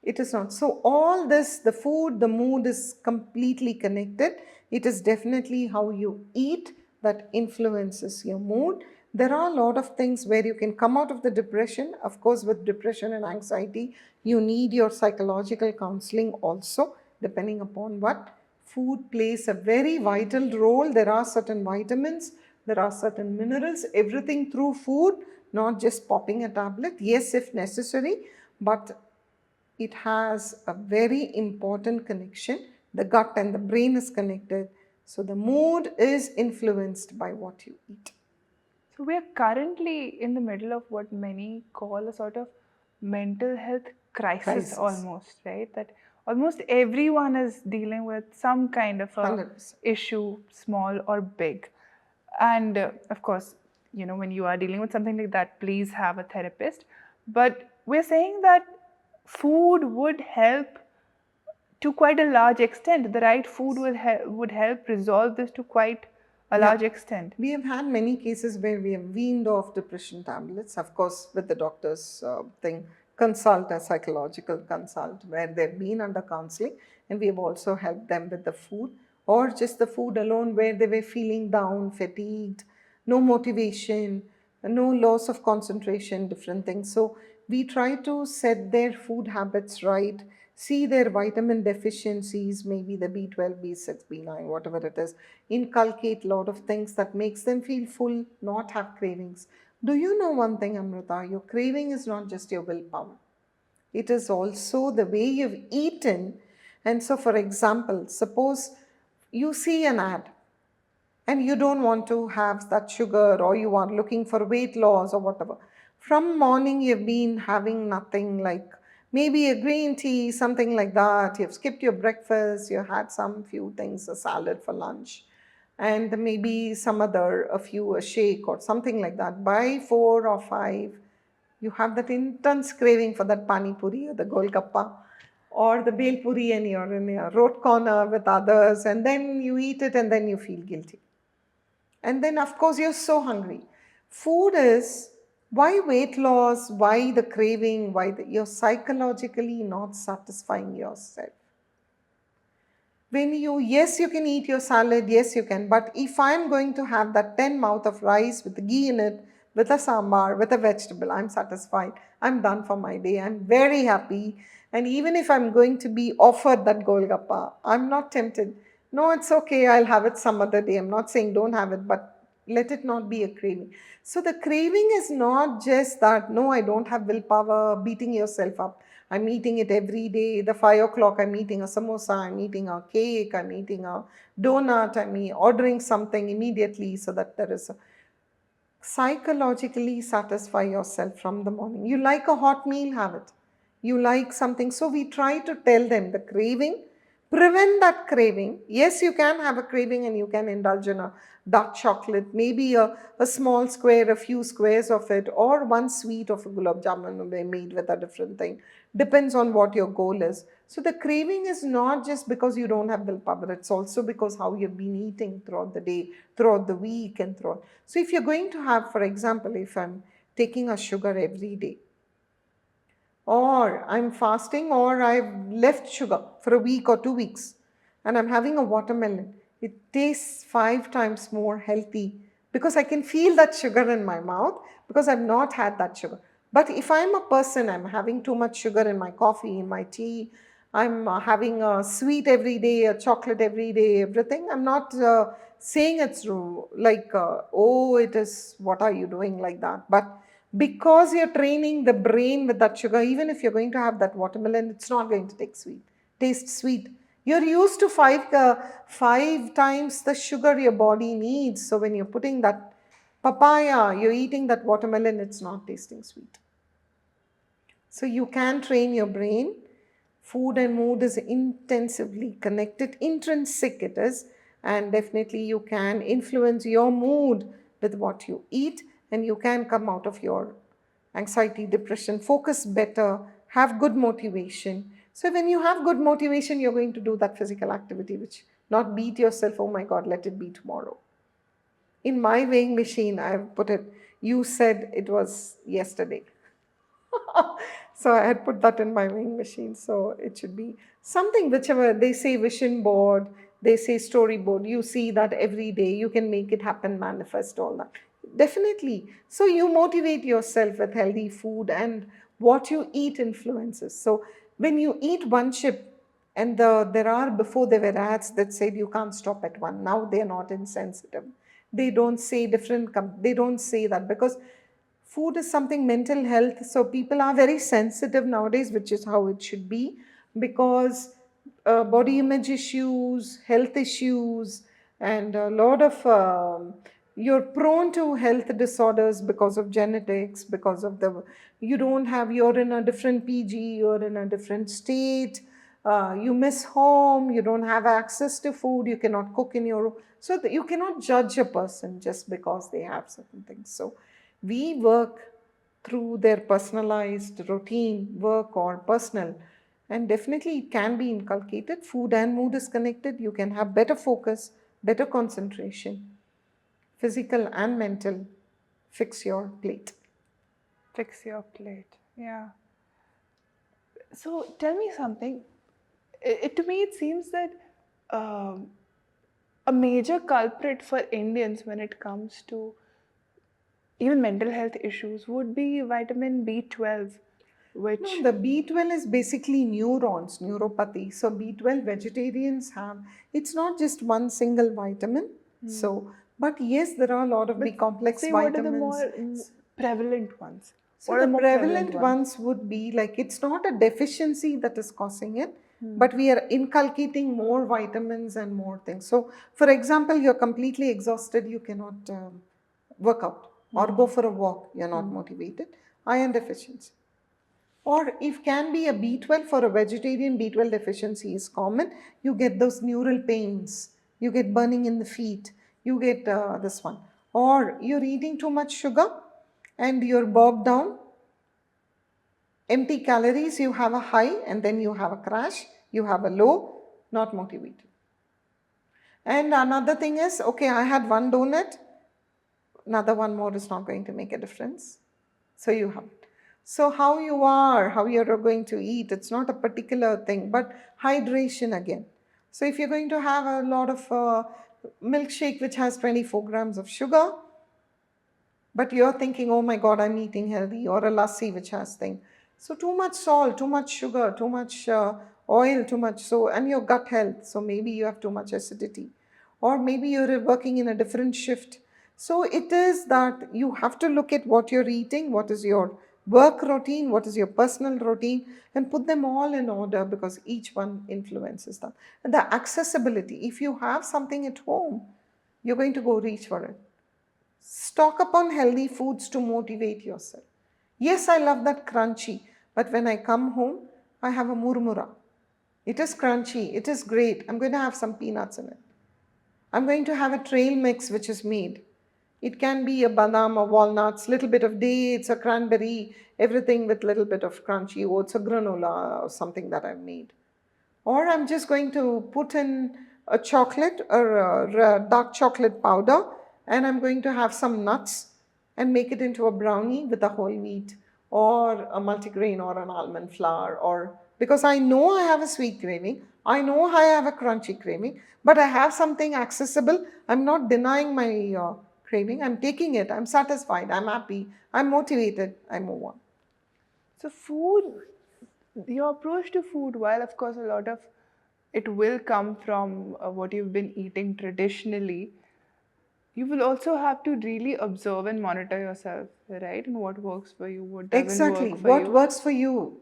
it is not. So all this, the food, the mood is completely connected. It is definitely how you eat that influences your mood. There are a lot of things where you can come out of the depression. Of course, with depression and anxiety, you need your psychological counseling also, depending upon what. Food plays a very vital role. There are certain vitamins, there are certain minerals, everything through food, not just popping a tablet. Yes, if necessary, but it has a very important connection. The gut and the brain is connected. So the mood is influenced by what you eat. So we are currently in the middle of what many call a sort of mental health crisis almost, right? That almost everyone is dealing with some kind of a 100%. issue, small or big. And of course, when you are dealing with something like that, please have a therapist. But we're saying that food would help to quite a large extent. The right food would help resolve this to quite a large extent. We have had many cases where we have weaned off depression tablets, of course, with the doctor's consult, a psychological consult, where they've been under counseling, and we have also helped them with the food, or just the food alone, where they were feeling down, fatigued, no motivation, no loss of concentration, different things. So we try to set their food habits right, see their vitamin deficiencies, maybe the B12, B6, B9, whatever it is, inculcate a lot of things that makes them feel full, not have cravings. Do you know one thing, Amrita? Your craving is not just your willpower. It is also the way you've eaten. And so, for example, suppose you see an ad and you don't want to have that sugar, or you are looking for weight loss or whatever. From morning you've been having nothing, like maybe a green tea, something like that. You've skipped your breakfast, you had some few things, a salad for lunch, and maybe some other, a shake or something like that. By 4 or 5, you have that intense craving for that pani puri or the golgappa or the bel puri, and you're in a road corner with others, and then you eat it and then you feel guilty. And then, of course, you're so hungry. Food is why weight loss, why the craving, you're psychologically not satisfying yourself. When yes, you can eat your salad, yes, you can. But if I'm going to have that 10 mouth of rice with ghee in it, with a sambar, with a vegetable, I'm satisfied. I'm done for my day. I'm very happy. And even if I'm going to be offered that golgappa, I'm not tempted. No, it's okay. I'll have it some other day. I'm not saying don't have it, but let it not be a craving. So the craving is not just that, no, I don't have willpower, beating yourself up. I'm eating it every day. The 5 o'clock, I'm eating a samosa, I'm eating a cake, I'm eating a donut, I'm ordering something immediately so that there is a psychologically satisfy yourself from the morning. You like a hot meal, have it. You like something. So we try to tell them the craving, prevent that craving. Yes, you can have a craving and you can indulge in a dark chocolate, maybe a small square, a few squares of it, or one sweet of a gulab jamun made with a different thing. Depends on what your goal is. So the craving is not just because you don't have willpower, it's also because how you've been eating throughout the day, throughout the week, and throughout. So if you're going to have, for example, if I'm taking a sugar every day, or I'm fasting, or I've left sugar for a week or 2 weeks, and I'm having a watermelon, it tastes 5 times more healthy because I can feel that sugar in my mouth because I've not had that sugar. But if I'm a person, I'm having too much sugar in my coffee, in my tea, I'm having a sweet every day, a chocolate every day, everything. I'm not saying it's like, oh, it is, what are you doing like that? But because you're training the brain with that sugar, even if you're going to have that watermelon, it's not going to taste sweet. You're used to 5 times the sugar your body needs. So when you're putting that papaya, you're eating that watermelon, it's not tasting sweet. So you can train your brain. Food and mood is intensively connected, intrinsic it is, and definitely you can influence your mood with what you eat, and you can come out of your anxiety, depression, focus better, have good motivation. So when you have good motivation, you're going to do that physical activity, which not beat yourself, oh my God, let it be tomorrow. In my weighing machine, I've put it, you said it was yesterday. So I had put that in my weighing machine. So it should be something, whichever they say vision board, they say storyboard. You see that every day, you can make it happen, manifest all that. Definitely. So you motivate yourself with healthy food, and what you eat influences. So when you eat one chip, and there are, before there were ads that said you can't stop at one. Now they're not insensitive. They don't say different, they don't say that because food is something mental health. So people are very sensitive nowadays, which is how it should be, because body image issues, health issues, and a lot of you're prone to health disorders because of genetics, because of the, you don't have, you're in a different PG, you're in a different state, you miss home, you don't have access to food, you cannot cook in your room. So you cannot judge a person just because they have certain things. So we work through their personalized routine, work or personal, and definitely it can be inculcated. Food and mood is connected. You can have better focus, better concentration, physical and mental. Fix your plate. Fix your plate. Yeah. So tell me something. To me, it seems that um, a major culprit for Indians when it comes to even mental health issues would be vitamin B12, which No, the B12 is basically neurons, neuropathy. So B12 vegetarians have, it's not just one single vitamin. So, but yes, there are a lot of B complex say what are the vitamins. more prevalent ones? So What are the the more prevalent ones would be like, it's not a deficiency that is causing it, but we are inculcating more vitamins and more things. So for example, you're completely exhausted, you cannot work out or go for a walk, you're not motivated. Iron deficiency. Or if can be a B12, for a vegetarian, B12 deficiency is common. You get those neural pains, you get burning in the feet, you get this one. Or you're eating too much sugar and you're bogged down. Empty calories, you have a high and then you have a crash, you have a low, not motivated. And another thing is, okay, I had one donut, another one more is not going to make a difference. So you have it. So how you are, how you're going to eat, it's not a particular thing, but hydration again. So if you're going to have a lot of milkshake which has 24 grams of sugar, But you're thinking, oh my God, I'm eating healthy, or a lassi which has thing. So too much salt, too much sugar, too much oil, too much and your gut health. So maybe you have too much acidity, or maybe you're working in a different shift. So it is that you have to look at what you're eating, what is your work routine, what is your personal routine, and put them all in order because each one influences that. And the accessibility, if you have something at home, you're going to go reach for it. Stock upon healthy foods to motivate yourself. Yes, I love that crunchy, but when I come home, I have a murmura. It is crunchy, it is great. I'm going to have some peanuts in it. I'm going to have a trail mix which is made. It can be a badam or walnuts, little bit of dates, a cranberry, everything with little bit of crunchy oats, a granola or something that I've made. Or I'm just going to put in a chocolate or a dark chocolate powder, and I'm going to have some nuts and make it into a brownie with a whole wheat or a multigrain or an almond flour. Or because I know I have a sweet craving, I know I have a crunchy craving, but I have something accessible. I'm not denying my craving. I'm taking it. I'm satisfied. I'm happy. I'm motivated. I move on. So food, your approach to food, while of course a lot of it will come from what you've been eating traditionally, you will also have to really observe and monitor yourself, right? And what works for you, what doesn't Exactly. work for What you, works for you?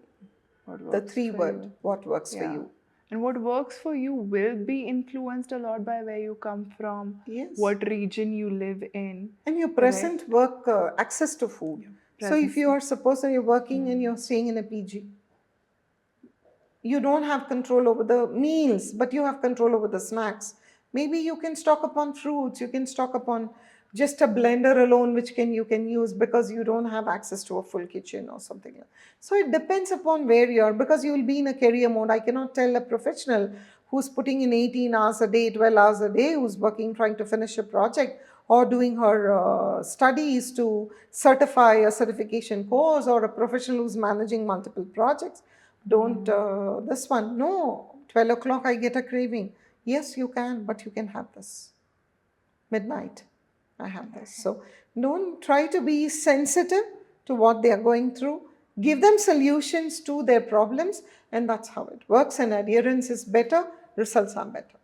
what The works three for word, you. what works for Yeah. you? And what works for you will be influenced a lot by where you come from, Yes. what region you live in, And your right? present work access to food. So if Presence. you are supposed that you're working and you're staying in a PG, you don't have control over the meals, but you have control over the snacks. Maybe you can stock upon fruits, you can stock upon just a blender alone, which you can use because you don't have access to a full kitchen or something like that. So it depends upon where you are, because you will be in a career mode. I cannot tell a professional who's putting in 18 hours a day, 12 hours a day, who's working, trying to finish a project, or doing her studies to certify a certification course, or a professional who's managing multiple projects. Don't this one. No, 12 o'clock I get a craving. Yes, you can, but you can have this. Midnight, I have this. So don't try to be sensitive to what they are going through. Give them solutions to their problems, and that's how it works. And adherence is better, results are better.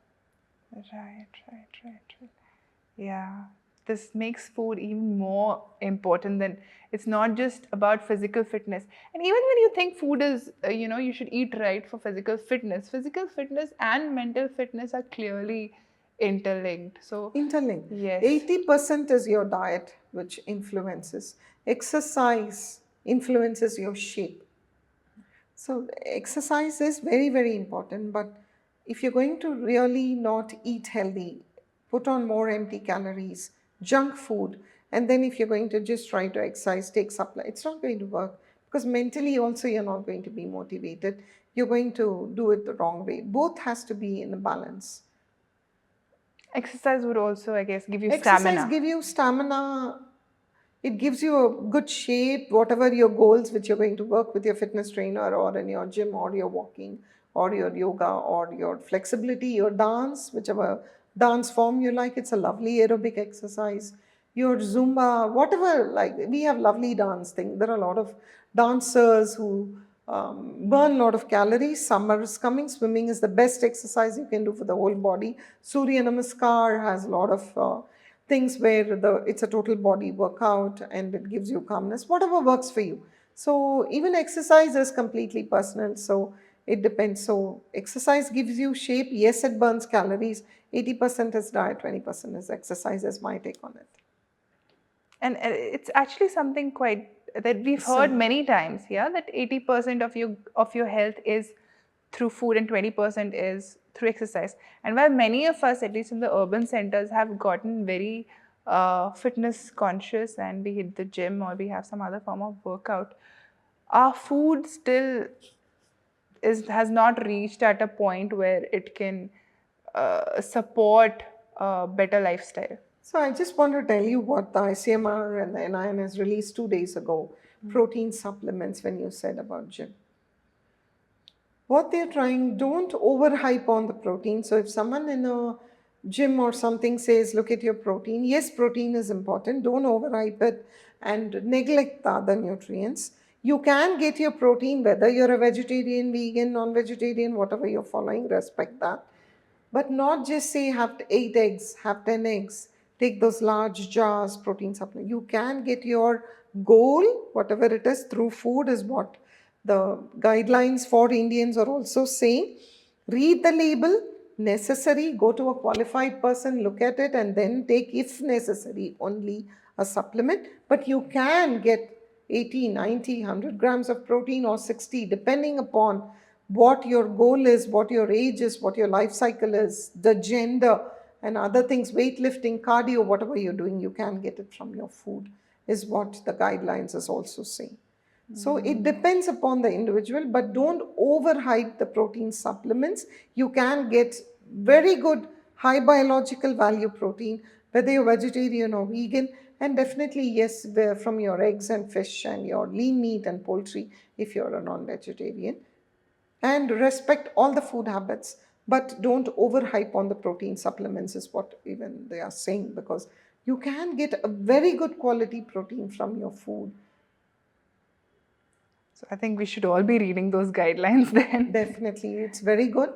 Right. Yeah, this makes food even more important than it's not just about physical fitness. And even when you think food is, you should eat right for physical fitness and mental fitness are clearly interlinked. So, Interlink. yes, 80% is your diet, which influences. Exercise influences your shape. So exercise is very, very important. But if you're going to really not eat healthy, put on more empty calories, junk food, and then if you're going to just try to exercise, take supply, it's not going to work, because mentally also you're not going to be motivated. You're going to do it the wrong way. Both has to be in a balance. exercise would also, I guess, give you Exercise stamina. give you stamina. It gives you a good shape, whatever your goals which you're going to work with your fitness trainer or in your gym or your walking or your yoga or your flexibility, your dance, whichever dance form you like. It's a lovely aerobic exercise. Your Zumba, whatever, like we have lovely dance thing. There are a lot of dancers who burn a lot of calories. Summer is coming. Swimming is the best exercise you can do for the whole body. Surya Namaskar has a lot of things where it's a total body workout and it gives you calmness, whatever works for you. So even exercise is completely personal, so it depends. So exercise gives you shape. Yes, it burns calories. 80% is diet, 20% is exercise, is my take on it. And it's actually something quite that we've heard Simple. many times, yeah, that 80% of your health is through food and 20% is through exercise. And while many of us, at least in the urban centers, have gotten very fitness conscious and we hit the gym or we have some other form of workout, our food still has not reached at a point where it can support a better lifestyle. So I just want to tell you what the ICMR and the NIN has released 2 days ago. Protein supplements, when you said about gym. What they're trying, don't overhype on the protein. So if someone in a gym or something says, look at your protein. Yes, protein is important. Don't overhype it and neglect the other nutrients. You can get your protein whether you're a vegetarian, vegan, non-vegetarian, whatever you're following, respect that. But not just say have 8 eggs, have 10 eggs, take those large jars, protein supplement. You can get your goal, whatever it is, through food is what the guidelines for Indians are also saying. Read the label, necessary, go to a qualified person, look at it, and then take, if necessary, only a supplement. But you can get 80, 90, 100 grams of protein or 60, depending upon what your goal is, what your age is, what your life cycle is, the gender, and other things, weightlifting, cardio, whatever you're doing, you can get it from your food, is what the guidelines is also saying. So it depends upon the individual, but don't overhype the protein supplements. You can get very good high biological value protein, whether you're vegetarian or vegan, and definitely, yes, from your eggs and fish and your lean meat and poultry if you're a non-vegetarian. And respect all the food habits, but don't overhype on the protein supplements, is what even they are saying, because you can get a very good quality protein from your food. So I think we should all be reading those guidelines then. Definitely, it's very good.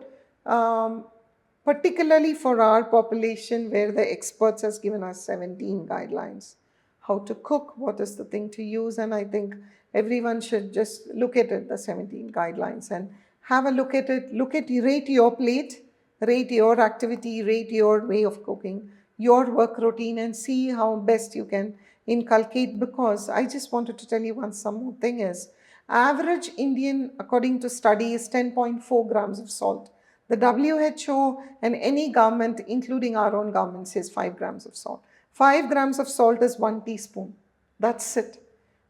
Particularly for our population, where the experts has given us 17 guidelines, how to cook, what is the thing to use, and I think everyone should just look at it, the 17 guidelines, and have a look at it. Rate your plate, rate your activity, rate your way of cooking, your work routine, and see how best you can inculcate. Because I just wanted to tell you some more thing is, average Indian, according to study, is 10.4 grams of salt. The WHO and any government, including our own government, says 5 grams of salt. 5 grams of salt is 1 teaspoon. That's it.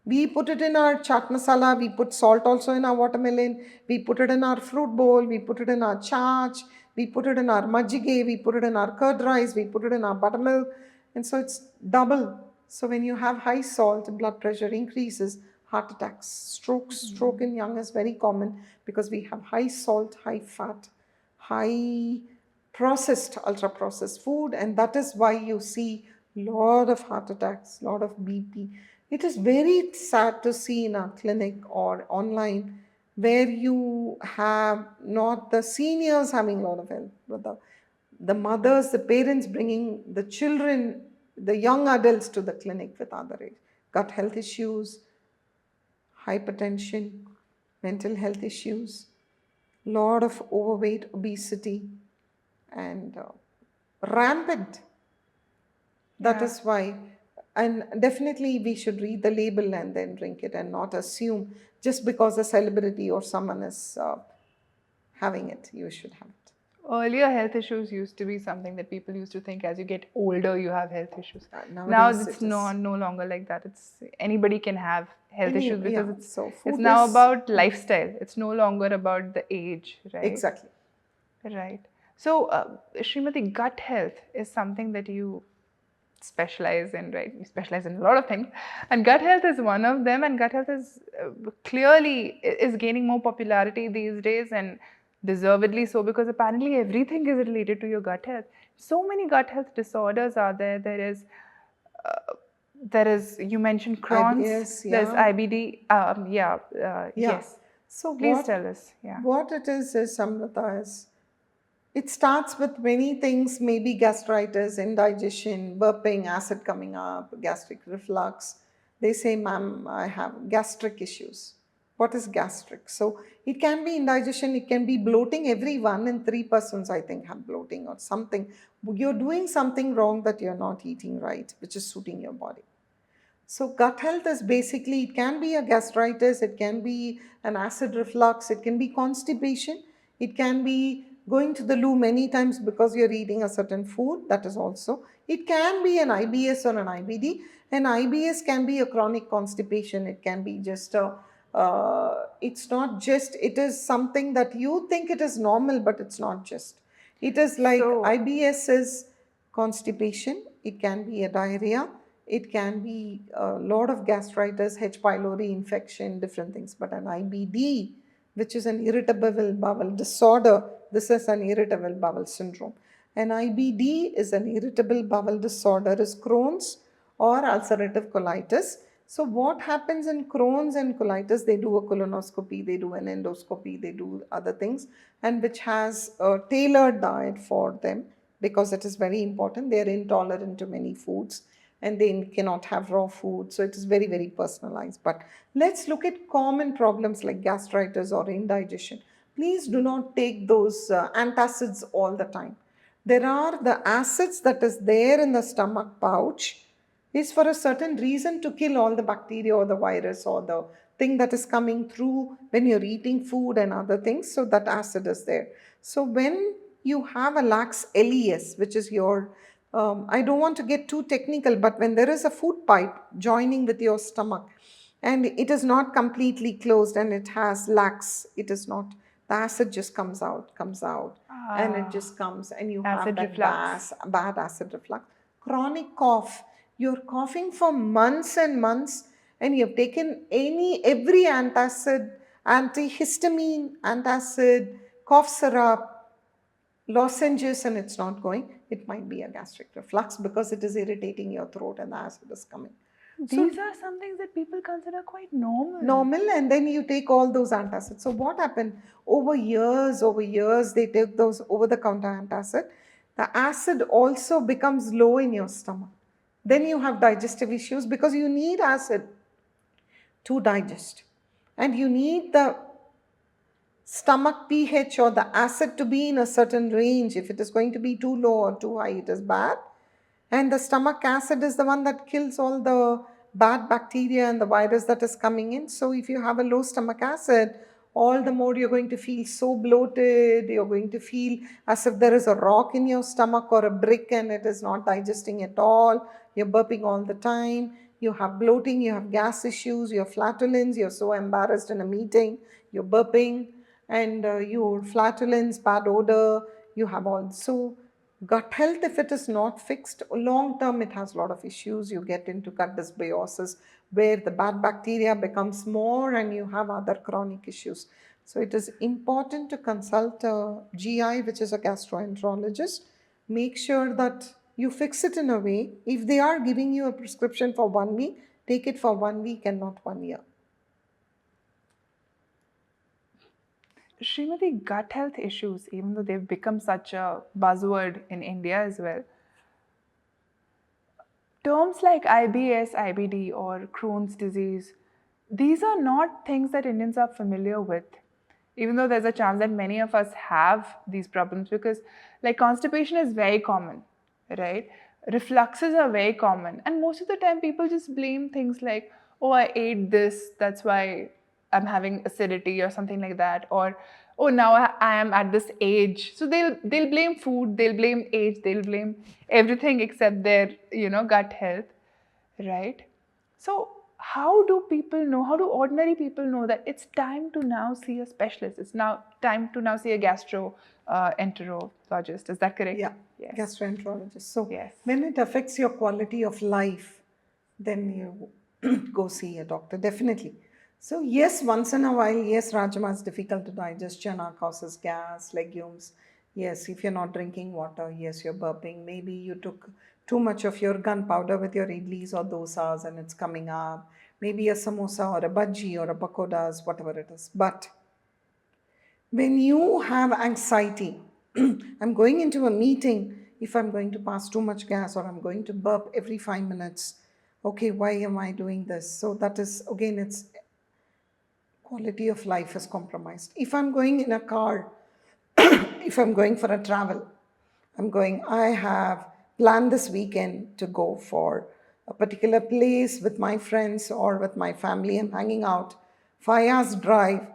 We put it in our chaat masala, we put salt also in our watermelon, we put it in our fruit bowl, we put it in our chaach, we put it in our majjige, we put it in our curd rice, we put it in our buttermilk, and so it's double. So when you have high salt, blood pressure increases, heart attacks, strokes. Stroke in young is very common because we have high salt, high fat, high processed, ultra processed food, and that is why you see lot of heart attacks, lot of BP. It is very sad to see in our clinic or online where you have not the seniors having a lot of health, but the mothers, the parents bringing the children, the young adults to the clinic with other gut health issues, hypertension, mental health issues, lot of overweight, obesity, and rampant. That is why, and definitely we should read the label and then drink it, and not assume just because a celebrity or someone is having it, you should have it. Earlier, health issues used to be something that people used to think as you get older, you have health issues. Now Nowadays it's no longer like that. It's anybody can have health issues because it's food now is about lifestyle. It's no longer about the age, right? exactly. Right. So, Sreemathy, gut health is something that you specialize in, right? You specialize in a lot of things, and gut health is one of them. And gut health is clearly is gaining more popularity these days, and deservedly so, because apparently everything is related to your gut health. So many gut health disorders are there. There is, you mentioned Crohn's, IBS, there's IBD. Yes. So Please tell us. Yeah. what it is Amrita, is it starts with many things, maybe gastritis, indigestion, burping, acid coming up, gastric reflux. They say, ma'am, I have gastric issues. What is gastric? So it can be indigestion, it can be bloating. Every 1 in 3 persons, I think, have bloating or something. You're doing something wrong that you're not eating right, which is suiting your body. So gut health is basically, it can be a gastritis, it can be an acid reflux, it can be constipation, it can be going to the loo many times because you're eating a certain food, that is also. It can be an IBS or an IBD. An IBS can be a chronic constipation, it can be just it's not just, it is something that you think it is normal, but it's not just. It is like IBS is constipation, it can be a diarrhea, it can be a lot of gastritis, H. pylori infection, different things. But an IBD, which is an irritable bowel disorder, this is an irritable bowel syndrome. And IBD is an irritable bowel disorder, is Crohn's or ulcerative colitis. So what happens in Crohn's and colitis, they do a colonoscopy, they do an endoscopy, they do other things, and which has a tailored diet for them because it is very important. They are intolerant to many foods and they cannot have raw food. So it is very, very personalized. But let's look at common problems like gastritis or indigestion. Please do not take those antacids all the time. There are the acids that is there in the stomach pouch is for a certain reason to kill all the bacteria or the virus or the thing that is coming through when you're eating food and other things. So that acid is there. So when you have a lax LES, which is your, I don't want to get too technical, but when there is a food pipe joining with your stomach and it is not completely closed and it has lax, it is not, the acid just comes out, and it just comes and you have Acid that reflux. bad acid reflux. Chronic cough, you're coughing for months and months and you've taken every antacid, antihistamine, antacid, cough syrup, lozenges, and it's not going, it might be a gastric reflux because it is irritating your throat and the acid is coming. These are some things that people consider quite Normal, and then you take all those antacids. So what happened over years they take those over the counter antacid, the acid also becomes low in your stomach. Then you have digestive issues because you need acid to digest and you need the stomach pH or the acid to be in a certain range. If it is going to be too low or too high, it is bad. And the stomach acid is the one that kills all the bad bacteria and the virus that is coming in. So if you have a low stomach acid, all the more you're going to feel so bloated, you're going to feel as if there is a rock in your stomach or a brick and it is not digesting at all. You're burping all the time. You have bloating, you have gas issues, you have flatulence, you're so embarrassed in a meeting, you're burping, and your flatulence, bad odor, you have also gut health. If it is not fixed long term, it has a lot of issues. You get into gut dysbiosis where the bad bacteria becomes more and you have other chronic issues. So it is important to consult a GI, which is a gastroenterologist. Make sure that you fix it in a way. If they are giving you a prescription for 1 week, take it for 1 week and not 1 year. Sreemathy, gut health issues, even though they've become such a buzzword in India as well, terms like IBS, IBD, or Crohn's disease, these are not things that Indians are familiar with, even though there's a chance that many of us have these problems because, like, constipation is very common, right? Refluxes are very common. And most of the time, people just blame things like, oh, I ate this, that's why I'm having acidity or something like that. Or, oh, now I am at this age. So they'll blame food, they'll blame age, they'll blame everything except their, gut health, right? So how do people know, how do ordinary people know that it's time to now see a specialist? It's now time to now see a gastroenterologist. Is that correct? Yeah, Yes. gastroenterologist. So Yes. when it affects your quality of life, then you go see a doctor, definitely. So yes, once in a while, yes, rajma is difficult to digest, chana causes gas, legumes. Yes, if you're not drinking water, yes, you're burping. Maybe you took too much of your gunpowder with your idlis or dosas and it's coming up. Maybe a samosa or a bhaji or a pakodas, whatever it is. But when you have anxiety, I'm going into a meeting, if I'm going to pass too much gas or I'm going to burp every 5 minutes, okay, why am I doing this? So that is, again, it's quality of life is compromised. If I'm going in a car, if I'm going for a travel, I have planned this weekend to go for a particular place with my friends or with my family. I'm hanging out. 5 hours drive.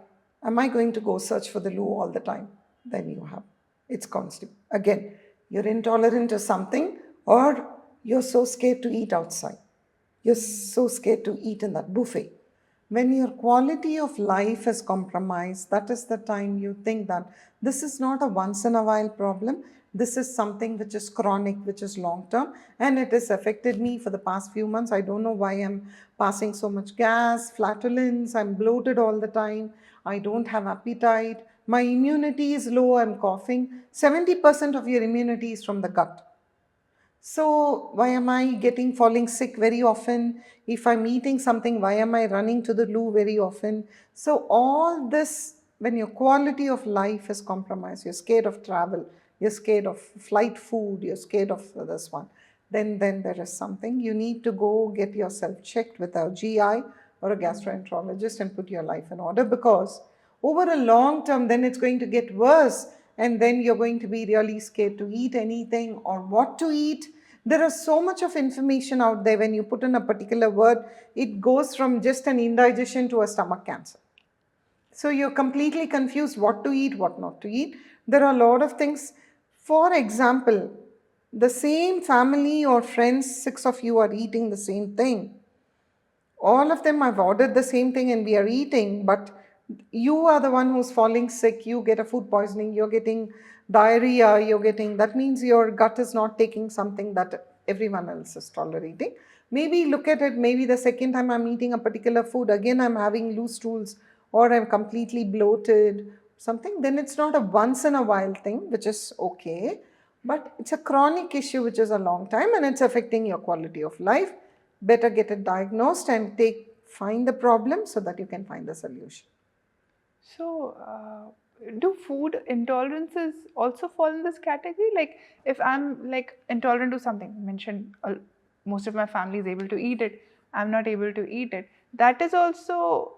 Am I going to go search for the loo all the time? Then you have, it's constant. Again, you're intolerant to something or you're so scared to eat outside. You're so scared to eat in that buffet. When your quality of life is compromised, that is the time you think that this is not a once in a while problem. This is something which is chronic, which is long term, and it has affected me for the past few months. I don't know why I'm passing so much gas, flatulence, I'm bloated all the time, I don't have appetite, My immunity is low, I'm coughing. 70% of your immunity is from the gut. So why am I falling sick very often? If I'm eating something, why am I running to the loo very often? So all this, when your quality of life is compromised, you're scared of travel, you're scared of flight food, you're scared of this one, then there is something. You need to go get yourself checked with a GI or a gastroenterologist and put your life in order, because over a long term, then it's going to get worse, and then you're going to be really scared to eat anything or what to eat. There is so much of information out there. When you put in a particular word, it goes from just an indigestion to a stomach cancer. So you're completely confused what to eat, what not to eat. There are a lot of things. For example, the same family or friends, 6 of you are eating the same thing. All of them have ordered the same thing and we are eating, but you are the one who's falling sick. You get a food poisoning, you're getting diarrhea, that means your gut is not taking something that everyone else is tolerating. Maybe look at it, maybe the second time I'm eating a particular food, again I'm having loose stools or I'm completely bloated, something, then it's not a once in a while thing, which is okay, but it's a chronic issue which is a long time and it's affecting your quality of life. Better get it diagnosed and find the problem so that you can find the solution. So, do food intolerances also fall in this category? Like, if I'm like intolerant to something, mentioned most of my family is able to eat it, I'm not able to eat it. That is also,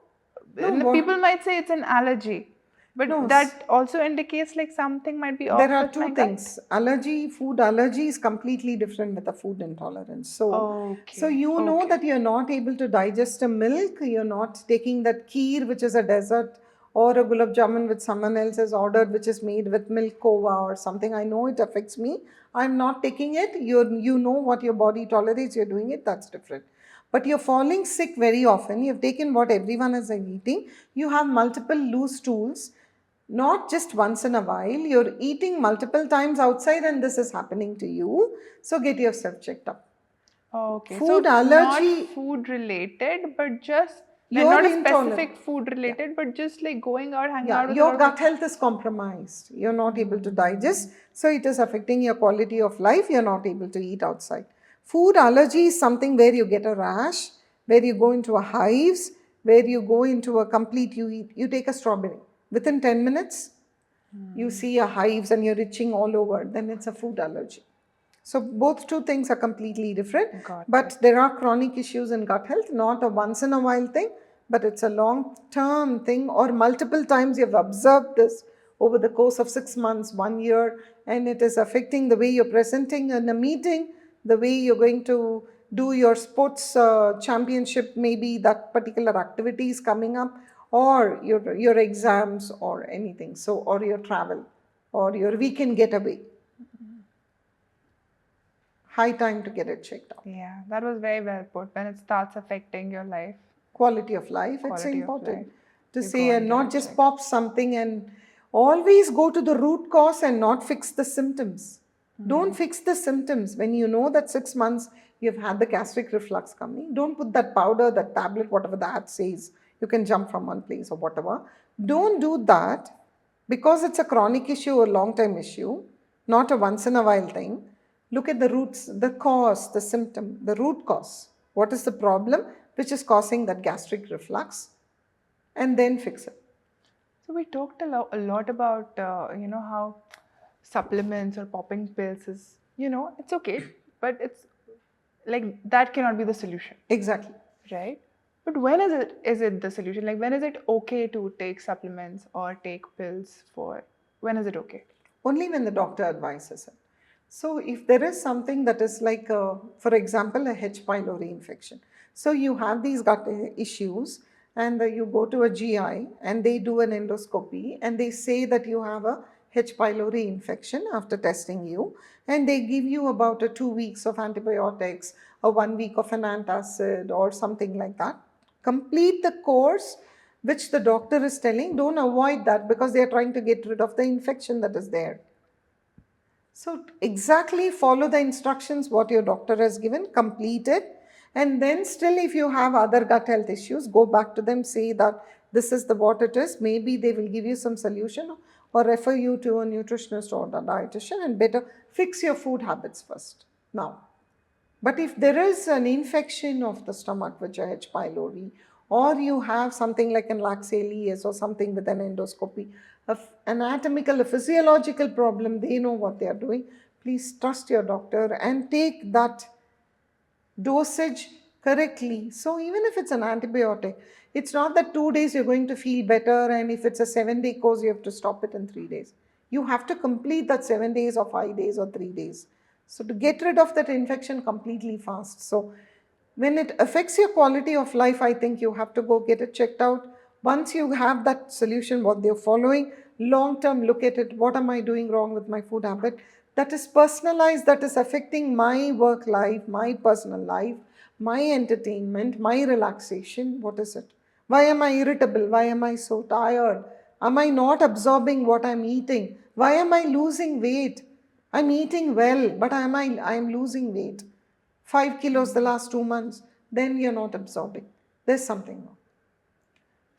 people might say it's an allergy, but No, that also indicates like something might be off there are with my two gut. things. Food allergy is completely different with a food intolerance. So you know that you're not able to digest a milk, you're not taking that kheer, which is a dessert, or a gulab jamun which someone else has ordered, which is made with milk kova or something. I know it affects me. I'm not taking it. You know what your body tolerates, you're doing it, that's different. But you're falling sick very often. You've taken what everyone is eating. You have multiple loose stools. Not just once in a while, you're eating multiple times outside and this is happening to you. So get yourself checked up. Okay, Food so allergy, not food related, but just like you're not a intolerant. specific food related, but just like going out, hanging out with a Your lot of gut health is compromised. You're not able to digest. So it is affecting your quality of life. You're not able to eat outside. Food allergy is something where you get a rash, where you go into a hives, where you go into a complete, you take a strawberry. Within 10 minutes, you see a hives and you're itching all over, then it's a food allergy. So both two things are completely different. But there are chronic issues in gut health, not a once in a while thing, but it's a long term thing, or multiple times you've observed this over the course of 6 months, 1 year, and it is affecting the way you're presenting in a meeting, the way you're going to do your sports championship, maybe that particular activity is coming up, or your exams or anything, so, or your travel or your weekend getaway. High time to get it checked out. Yeah, that was very well put. When it starts affecting your life, Quality of life, it's Quality of important life. to You say, go and and get not it just checked. pop something, and always go to the root cause and not fix the symptoms. Don't fix the symptoms. When you know that 6 months you've had the gastric reflux coming, don't put that powder, that tablet, whatever the ad says, you can jump from one place or whatever. Don't do that, because it's a chronic issue or long term issue, not a once in a while thing. Look at the roots, the cause, the symptom, the root cause. What is the problem which is causing that gastric reflux? And then fix it. So we talked a lot about how supplements or popping pills is it's okay, but it's like that cannot be the solution, Exactly. right? But when is it the solution? Like when is it okay to take supplements or take pills for? When is it okay? Only when the doctor advises it. So if there is something that is like, for example, a H. pylori infection. So you have these gut issues, and you go to a GI and they do an endoscopy and they say that you have a H. pylori infection after testing you, and they give you about 2 weeks of antibiotics, or 1 week of an antacid or something like that. Complete the course which the doctor is telling. Don't avoid that, because they are trying to get rid of the infection that is there. So exactly follow the instructions what your doctor has given, complete it, and then still if you have other gut health issues, go back to them, say that this is what it is. Maybe they will give you some solution or refer you to a nutritionist or a dietitian, and better fix your food habits first. Now, but if there is an infection of the stomach, which is H. pylori, or you have something like an laxalias or something with an endoscopy, anatomical, a physiological problem, they know what they are doing. Please trust your doctor and take that dosage correctly. So even if it's an antibiotic, it's not that 2 days you're going to feel better, and if it's a 7-day course, you have to stop it in 3 days. You have to complete that 7 days or 5 days or 3 days. So to get rid of that infection completely fast. So when it affects your quality of life, I think you have to go get it checked out. Once you have that solution, what they're following, long term, look at it. What am I doing wrong with my food habit? That is personalized, that is affecting my work life, my personal life, my entertainment, my relaxation. What is it? Why am I irritable? Why am I so tired? Am I not absorbing what I'm eating? Why am I losing weight? I'm eating well, but I'm losing weight. 5 kilos the last 2 months. Then you're not absorbing. There's something wrong.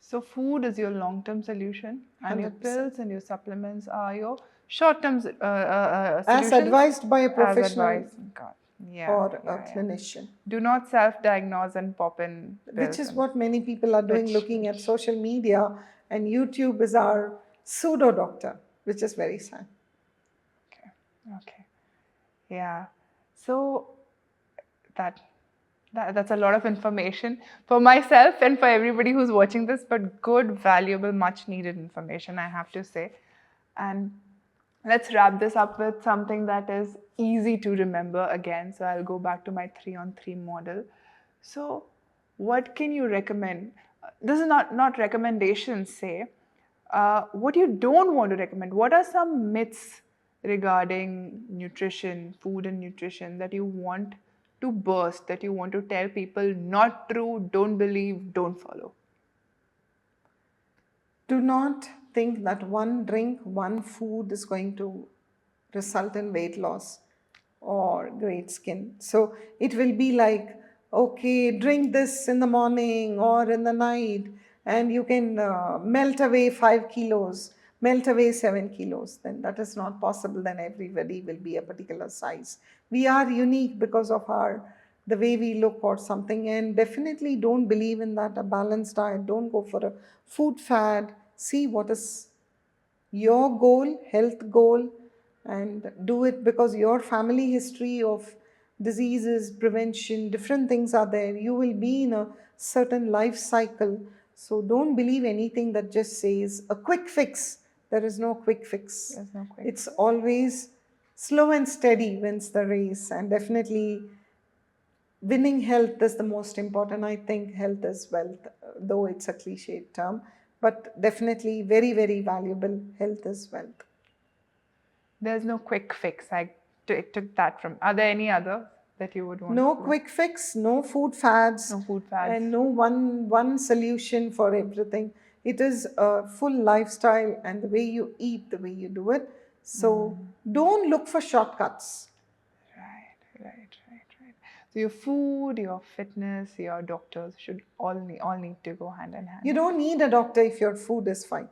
So food is your long-term solution, and your 100%. pills and your supplements are your short-term solutions. As advised by a As professional advised. God. Yeah, or yeah, a yeah. clinician. Do not self-diagnose and pop in pills. Which is what many people are doing, looking at social media, and YouTube is our pseudo doctor, which is very sad. Okay. Okay. Yeah. So that's a lot of information for myself and for everybody who's watching this, but good, valuable, much needed information, I have to say. And let's wrap this up with something that is easy to remember again. So I'll go back to my 3-on-3 model. So what can you recommend? This is not recommendations, say. What you don't want to recommend. What are some myths regarding nutrition, food and nutrition, that you want to burst, that you want to tell people not true, don't believe, don't follow? Do not think that one drink, one food is going to result in weight loss or great skin. So it will be like, okay, drink this in the morning or in the night, and you can melt away 5 kilos, melt away 7 kilos. Then that is not possible. Then everybody will be a particular size. We are unique because of the way we look or something, and definitely don't believe in that. A balanced diet, don't go for a food fad. See what is your goal, health goal, and do it, because your family history of diseases, prevention, different things are there. You will be in a certain life cycle. So don't believe anything that just says a quick fix. There is no quick fix. There's no quick It's always slow and steady wins the race, and definitely winning health is the most important. I think health is wealth, though it's a cliched term, but definitely very, very valuable. Health is wealth. There's no quick fix. I took that from. Are there any other that you would want? No quick fix, no food fads, No food fads. and no one solution for everything. It is a full lifestyle, and the way you eat, the way you do it. So don't look for shortcuts. Right. So your food, your fitness, your doctors should all need to go hand in hand. You don't need a doctor if your food is fine.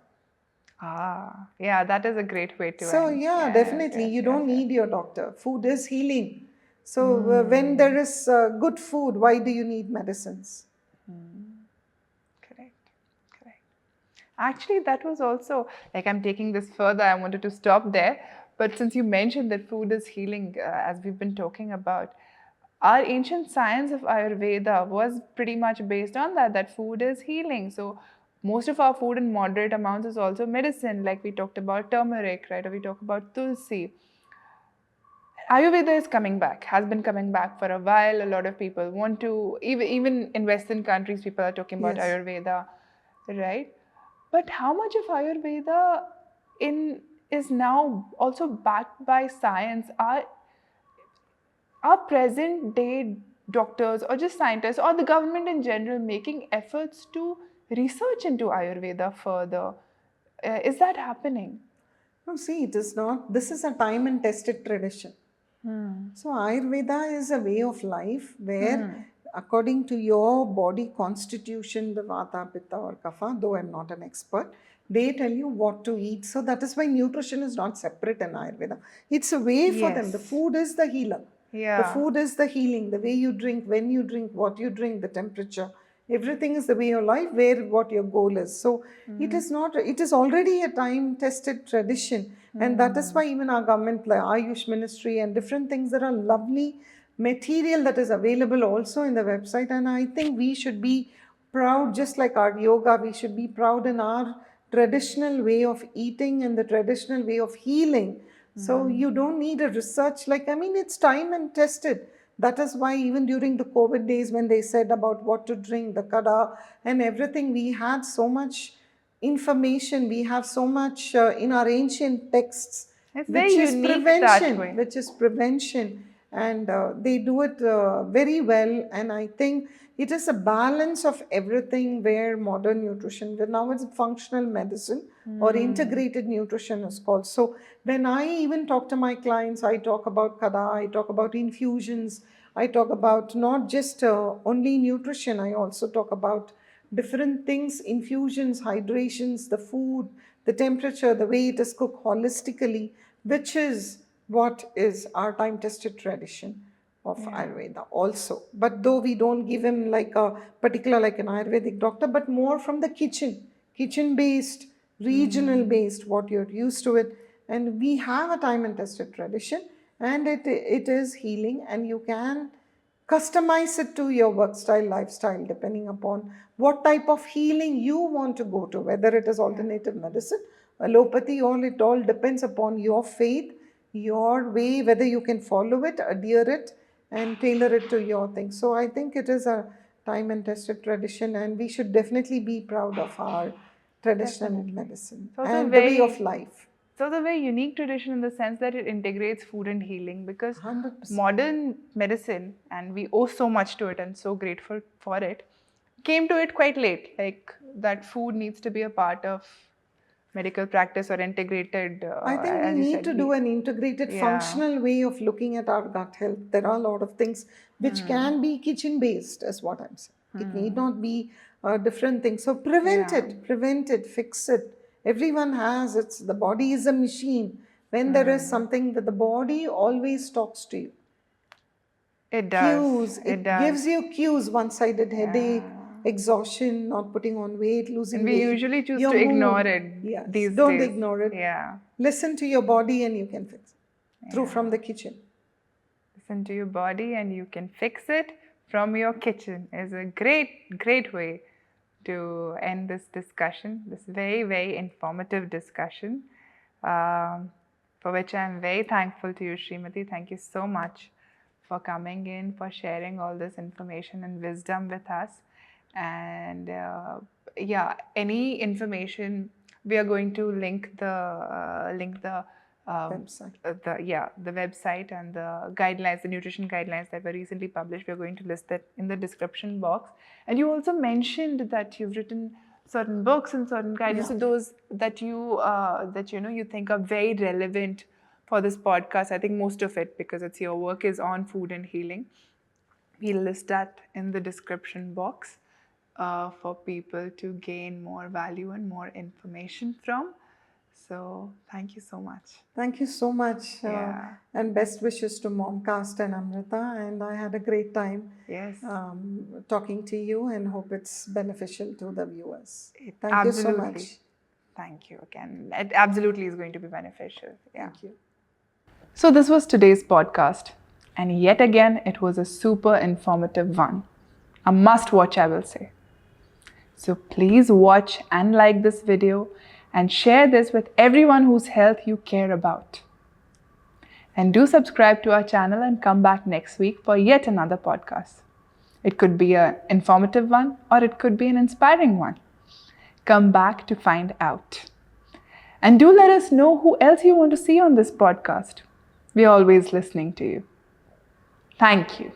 Yeah, that is a great way to So end. yeah, Yes, definitely, yes, you yes, don't yes. need your doctor. Food is healing. So when there is good food, why do you need medicines? Correct. Actually, that was also, like, I'm taking this further. I wanted to stop there. But since you mentioned that food is healing, as we've been talking about, our ancient science of Ayurveda was pretty much based on that food is healing. So most of our food in moderate amounts is also medicine, like we talked about turmeric, right? Or we talk about tulsi. Ayurveda is coming back, has been coming back for a while. A lot of people want to, even in Western countries, people are talking about Yes. Ayurveda, right? But how much of Ayurveda is now also backed by science? Are present day doctors or just scientists or the government in general making efforts to research into Ayurveda further? Is that happening? No, see, it is not. This is a time and tested tradition. So Ayurveda is a way of life where according to your body constitution, the Vata, Pitta or Kapha, though I'm not an expert, they tell you what to eat. So that is why nutrition is not separate in Ayurveda. It's a way for them. The Yes. food is the healer. The Yeah. food is the healing. The way you drink, when you drink, what you drink, the temperature. Everything is the way of life, where what your goal is. So it is not, it is already a time-tested tradition. And that is why even our government, like Ayush Ministry and different things, there are lovely material that is available also in the website. And I think we should be proud, just like our yoga, we should be proud in our traditional way of eating and the traditional way of healing. So you don't need a research, like, I mean, it's time and tested. That is why even during the COVID days, when they said about what to drink, the kada and everything, we had so much information, we have so much in our ancient texts, It's which very is unique that way. prevention, which is prevention. And they do it very well. And I think it is a balance of everything, where modern nutrition, now it's functional medicine or integrated nutrition is called. So when I even talk to my clients, I talk about kada, I talk about infusions, I talk about not just only nutrition, I also talk about different things, infusions, hydrations, the food, the temperature, the way it is cooked holistically, which is what is our time-tested tradition of Ayurveda also. But though we don't give him like a particular, like an Ayurvedic doctor, but more from the kitchen-based, regional-based, what you're used to it. And we have a time and tested tradition, and it is healing, and you can customize it to your work style, lifestyle, depending upon what type of healing you want to go to, whether it is alternative medicine, allopathy, it all depends upon your faith, your way, whether you can follow it, adhere it, and tailor it to your thing. So I think it is a time and tested tradition, and we should definitely be proud of our traditional medicine So it's a and the way very- of life. So it's a very unique tradition in the sense that it integrates food and healing, because 100%. modern medicine, and we owe so much to it and so grateful for it, came to it quite late. Like that food needs to be a part of medical practice or integrated. I think we as you need said, to do an integrated functional way of looking at our gut health. There are a lot of things which can be kitchen based, is what I'm saying. It need not be different things. So prevent it, fix it. Everyone has, the body is a machine. When there is something that the body always talks to you. It does. Cues, it gives you cues, one-sided headache, exhaustion, not putting on weight, losing And we weight. usually choose your to mood. ignore it Yes. these Don't days. ignore it. Yeah. Listen to your body and you can fix it through from the kitchen. Listen to your body and you can fix it from your kitchen is a great way to end this discussion, this very informative discussion, for which I'm very thankful to you, Sreemathy. Thank you so much for coming in, for sharing all this information and wisdom with us. And any information, we are going to link the Website. the website and the guidelines, the nutrition guidelines that were recently published. We're going to list that in the description box. And you also mentioned that you've written certain books and certain guidelines, so those that you think are very relevant for this podcast. I think most of it, because it's your work is on food and healing. We'll list that in the description box for people to gain more value and more information from. So thank you so much. Thank you so much. And best wishes to Momcast and Amrita. And I had a great time talking to you, and hope it's beneficial to the viewers. Thank you so much. Thank you again. It absolutely is going to be beneficial. Yeah. Thank you. So this was today's podcast. And yet again, it was a super informative one. A must watch, I will say. So please watch and like this video and share this with everyone whose health you care about. And do subscribe to our channel and come back next week for yet another podcast. It could be an informative one or it could be an inspiring one. Come back to find out. And do let us know who else you want to see on this podcast. We are always listening to you. Thank you.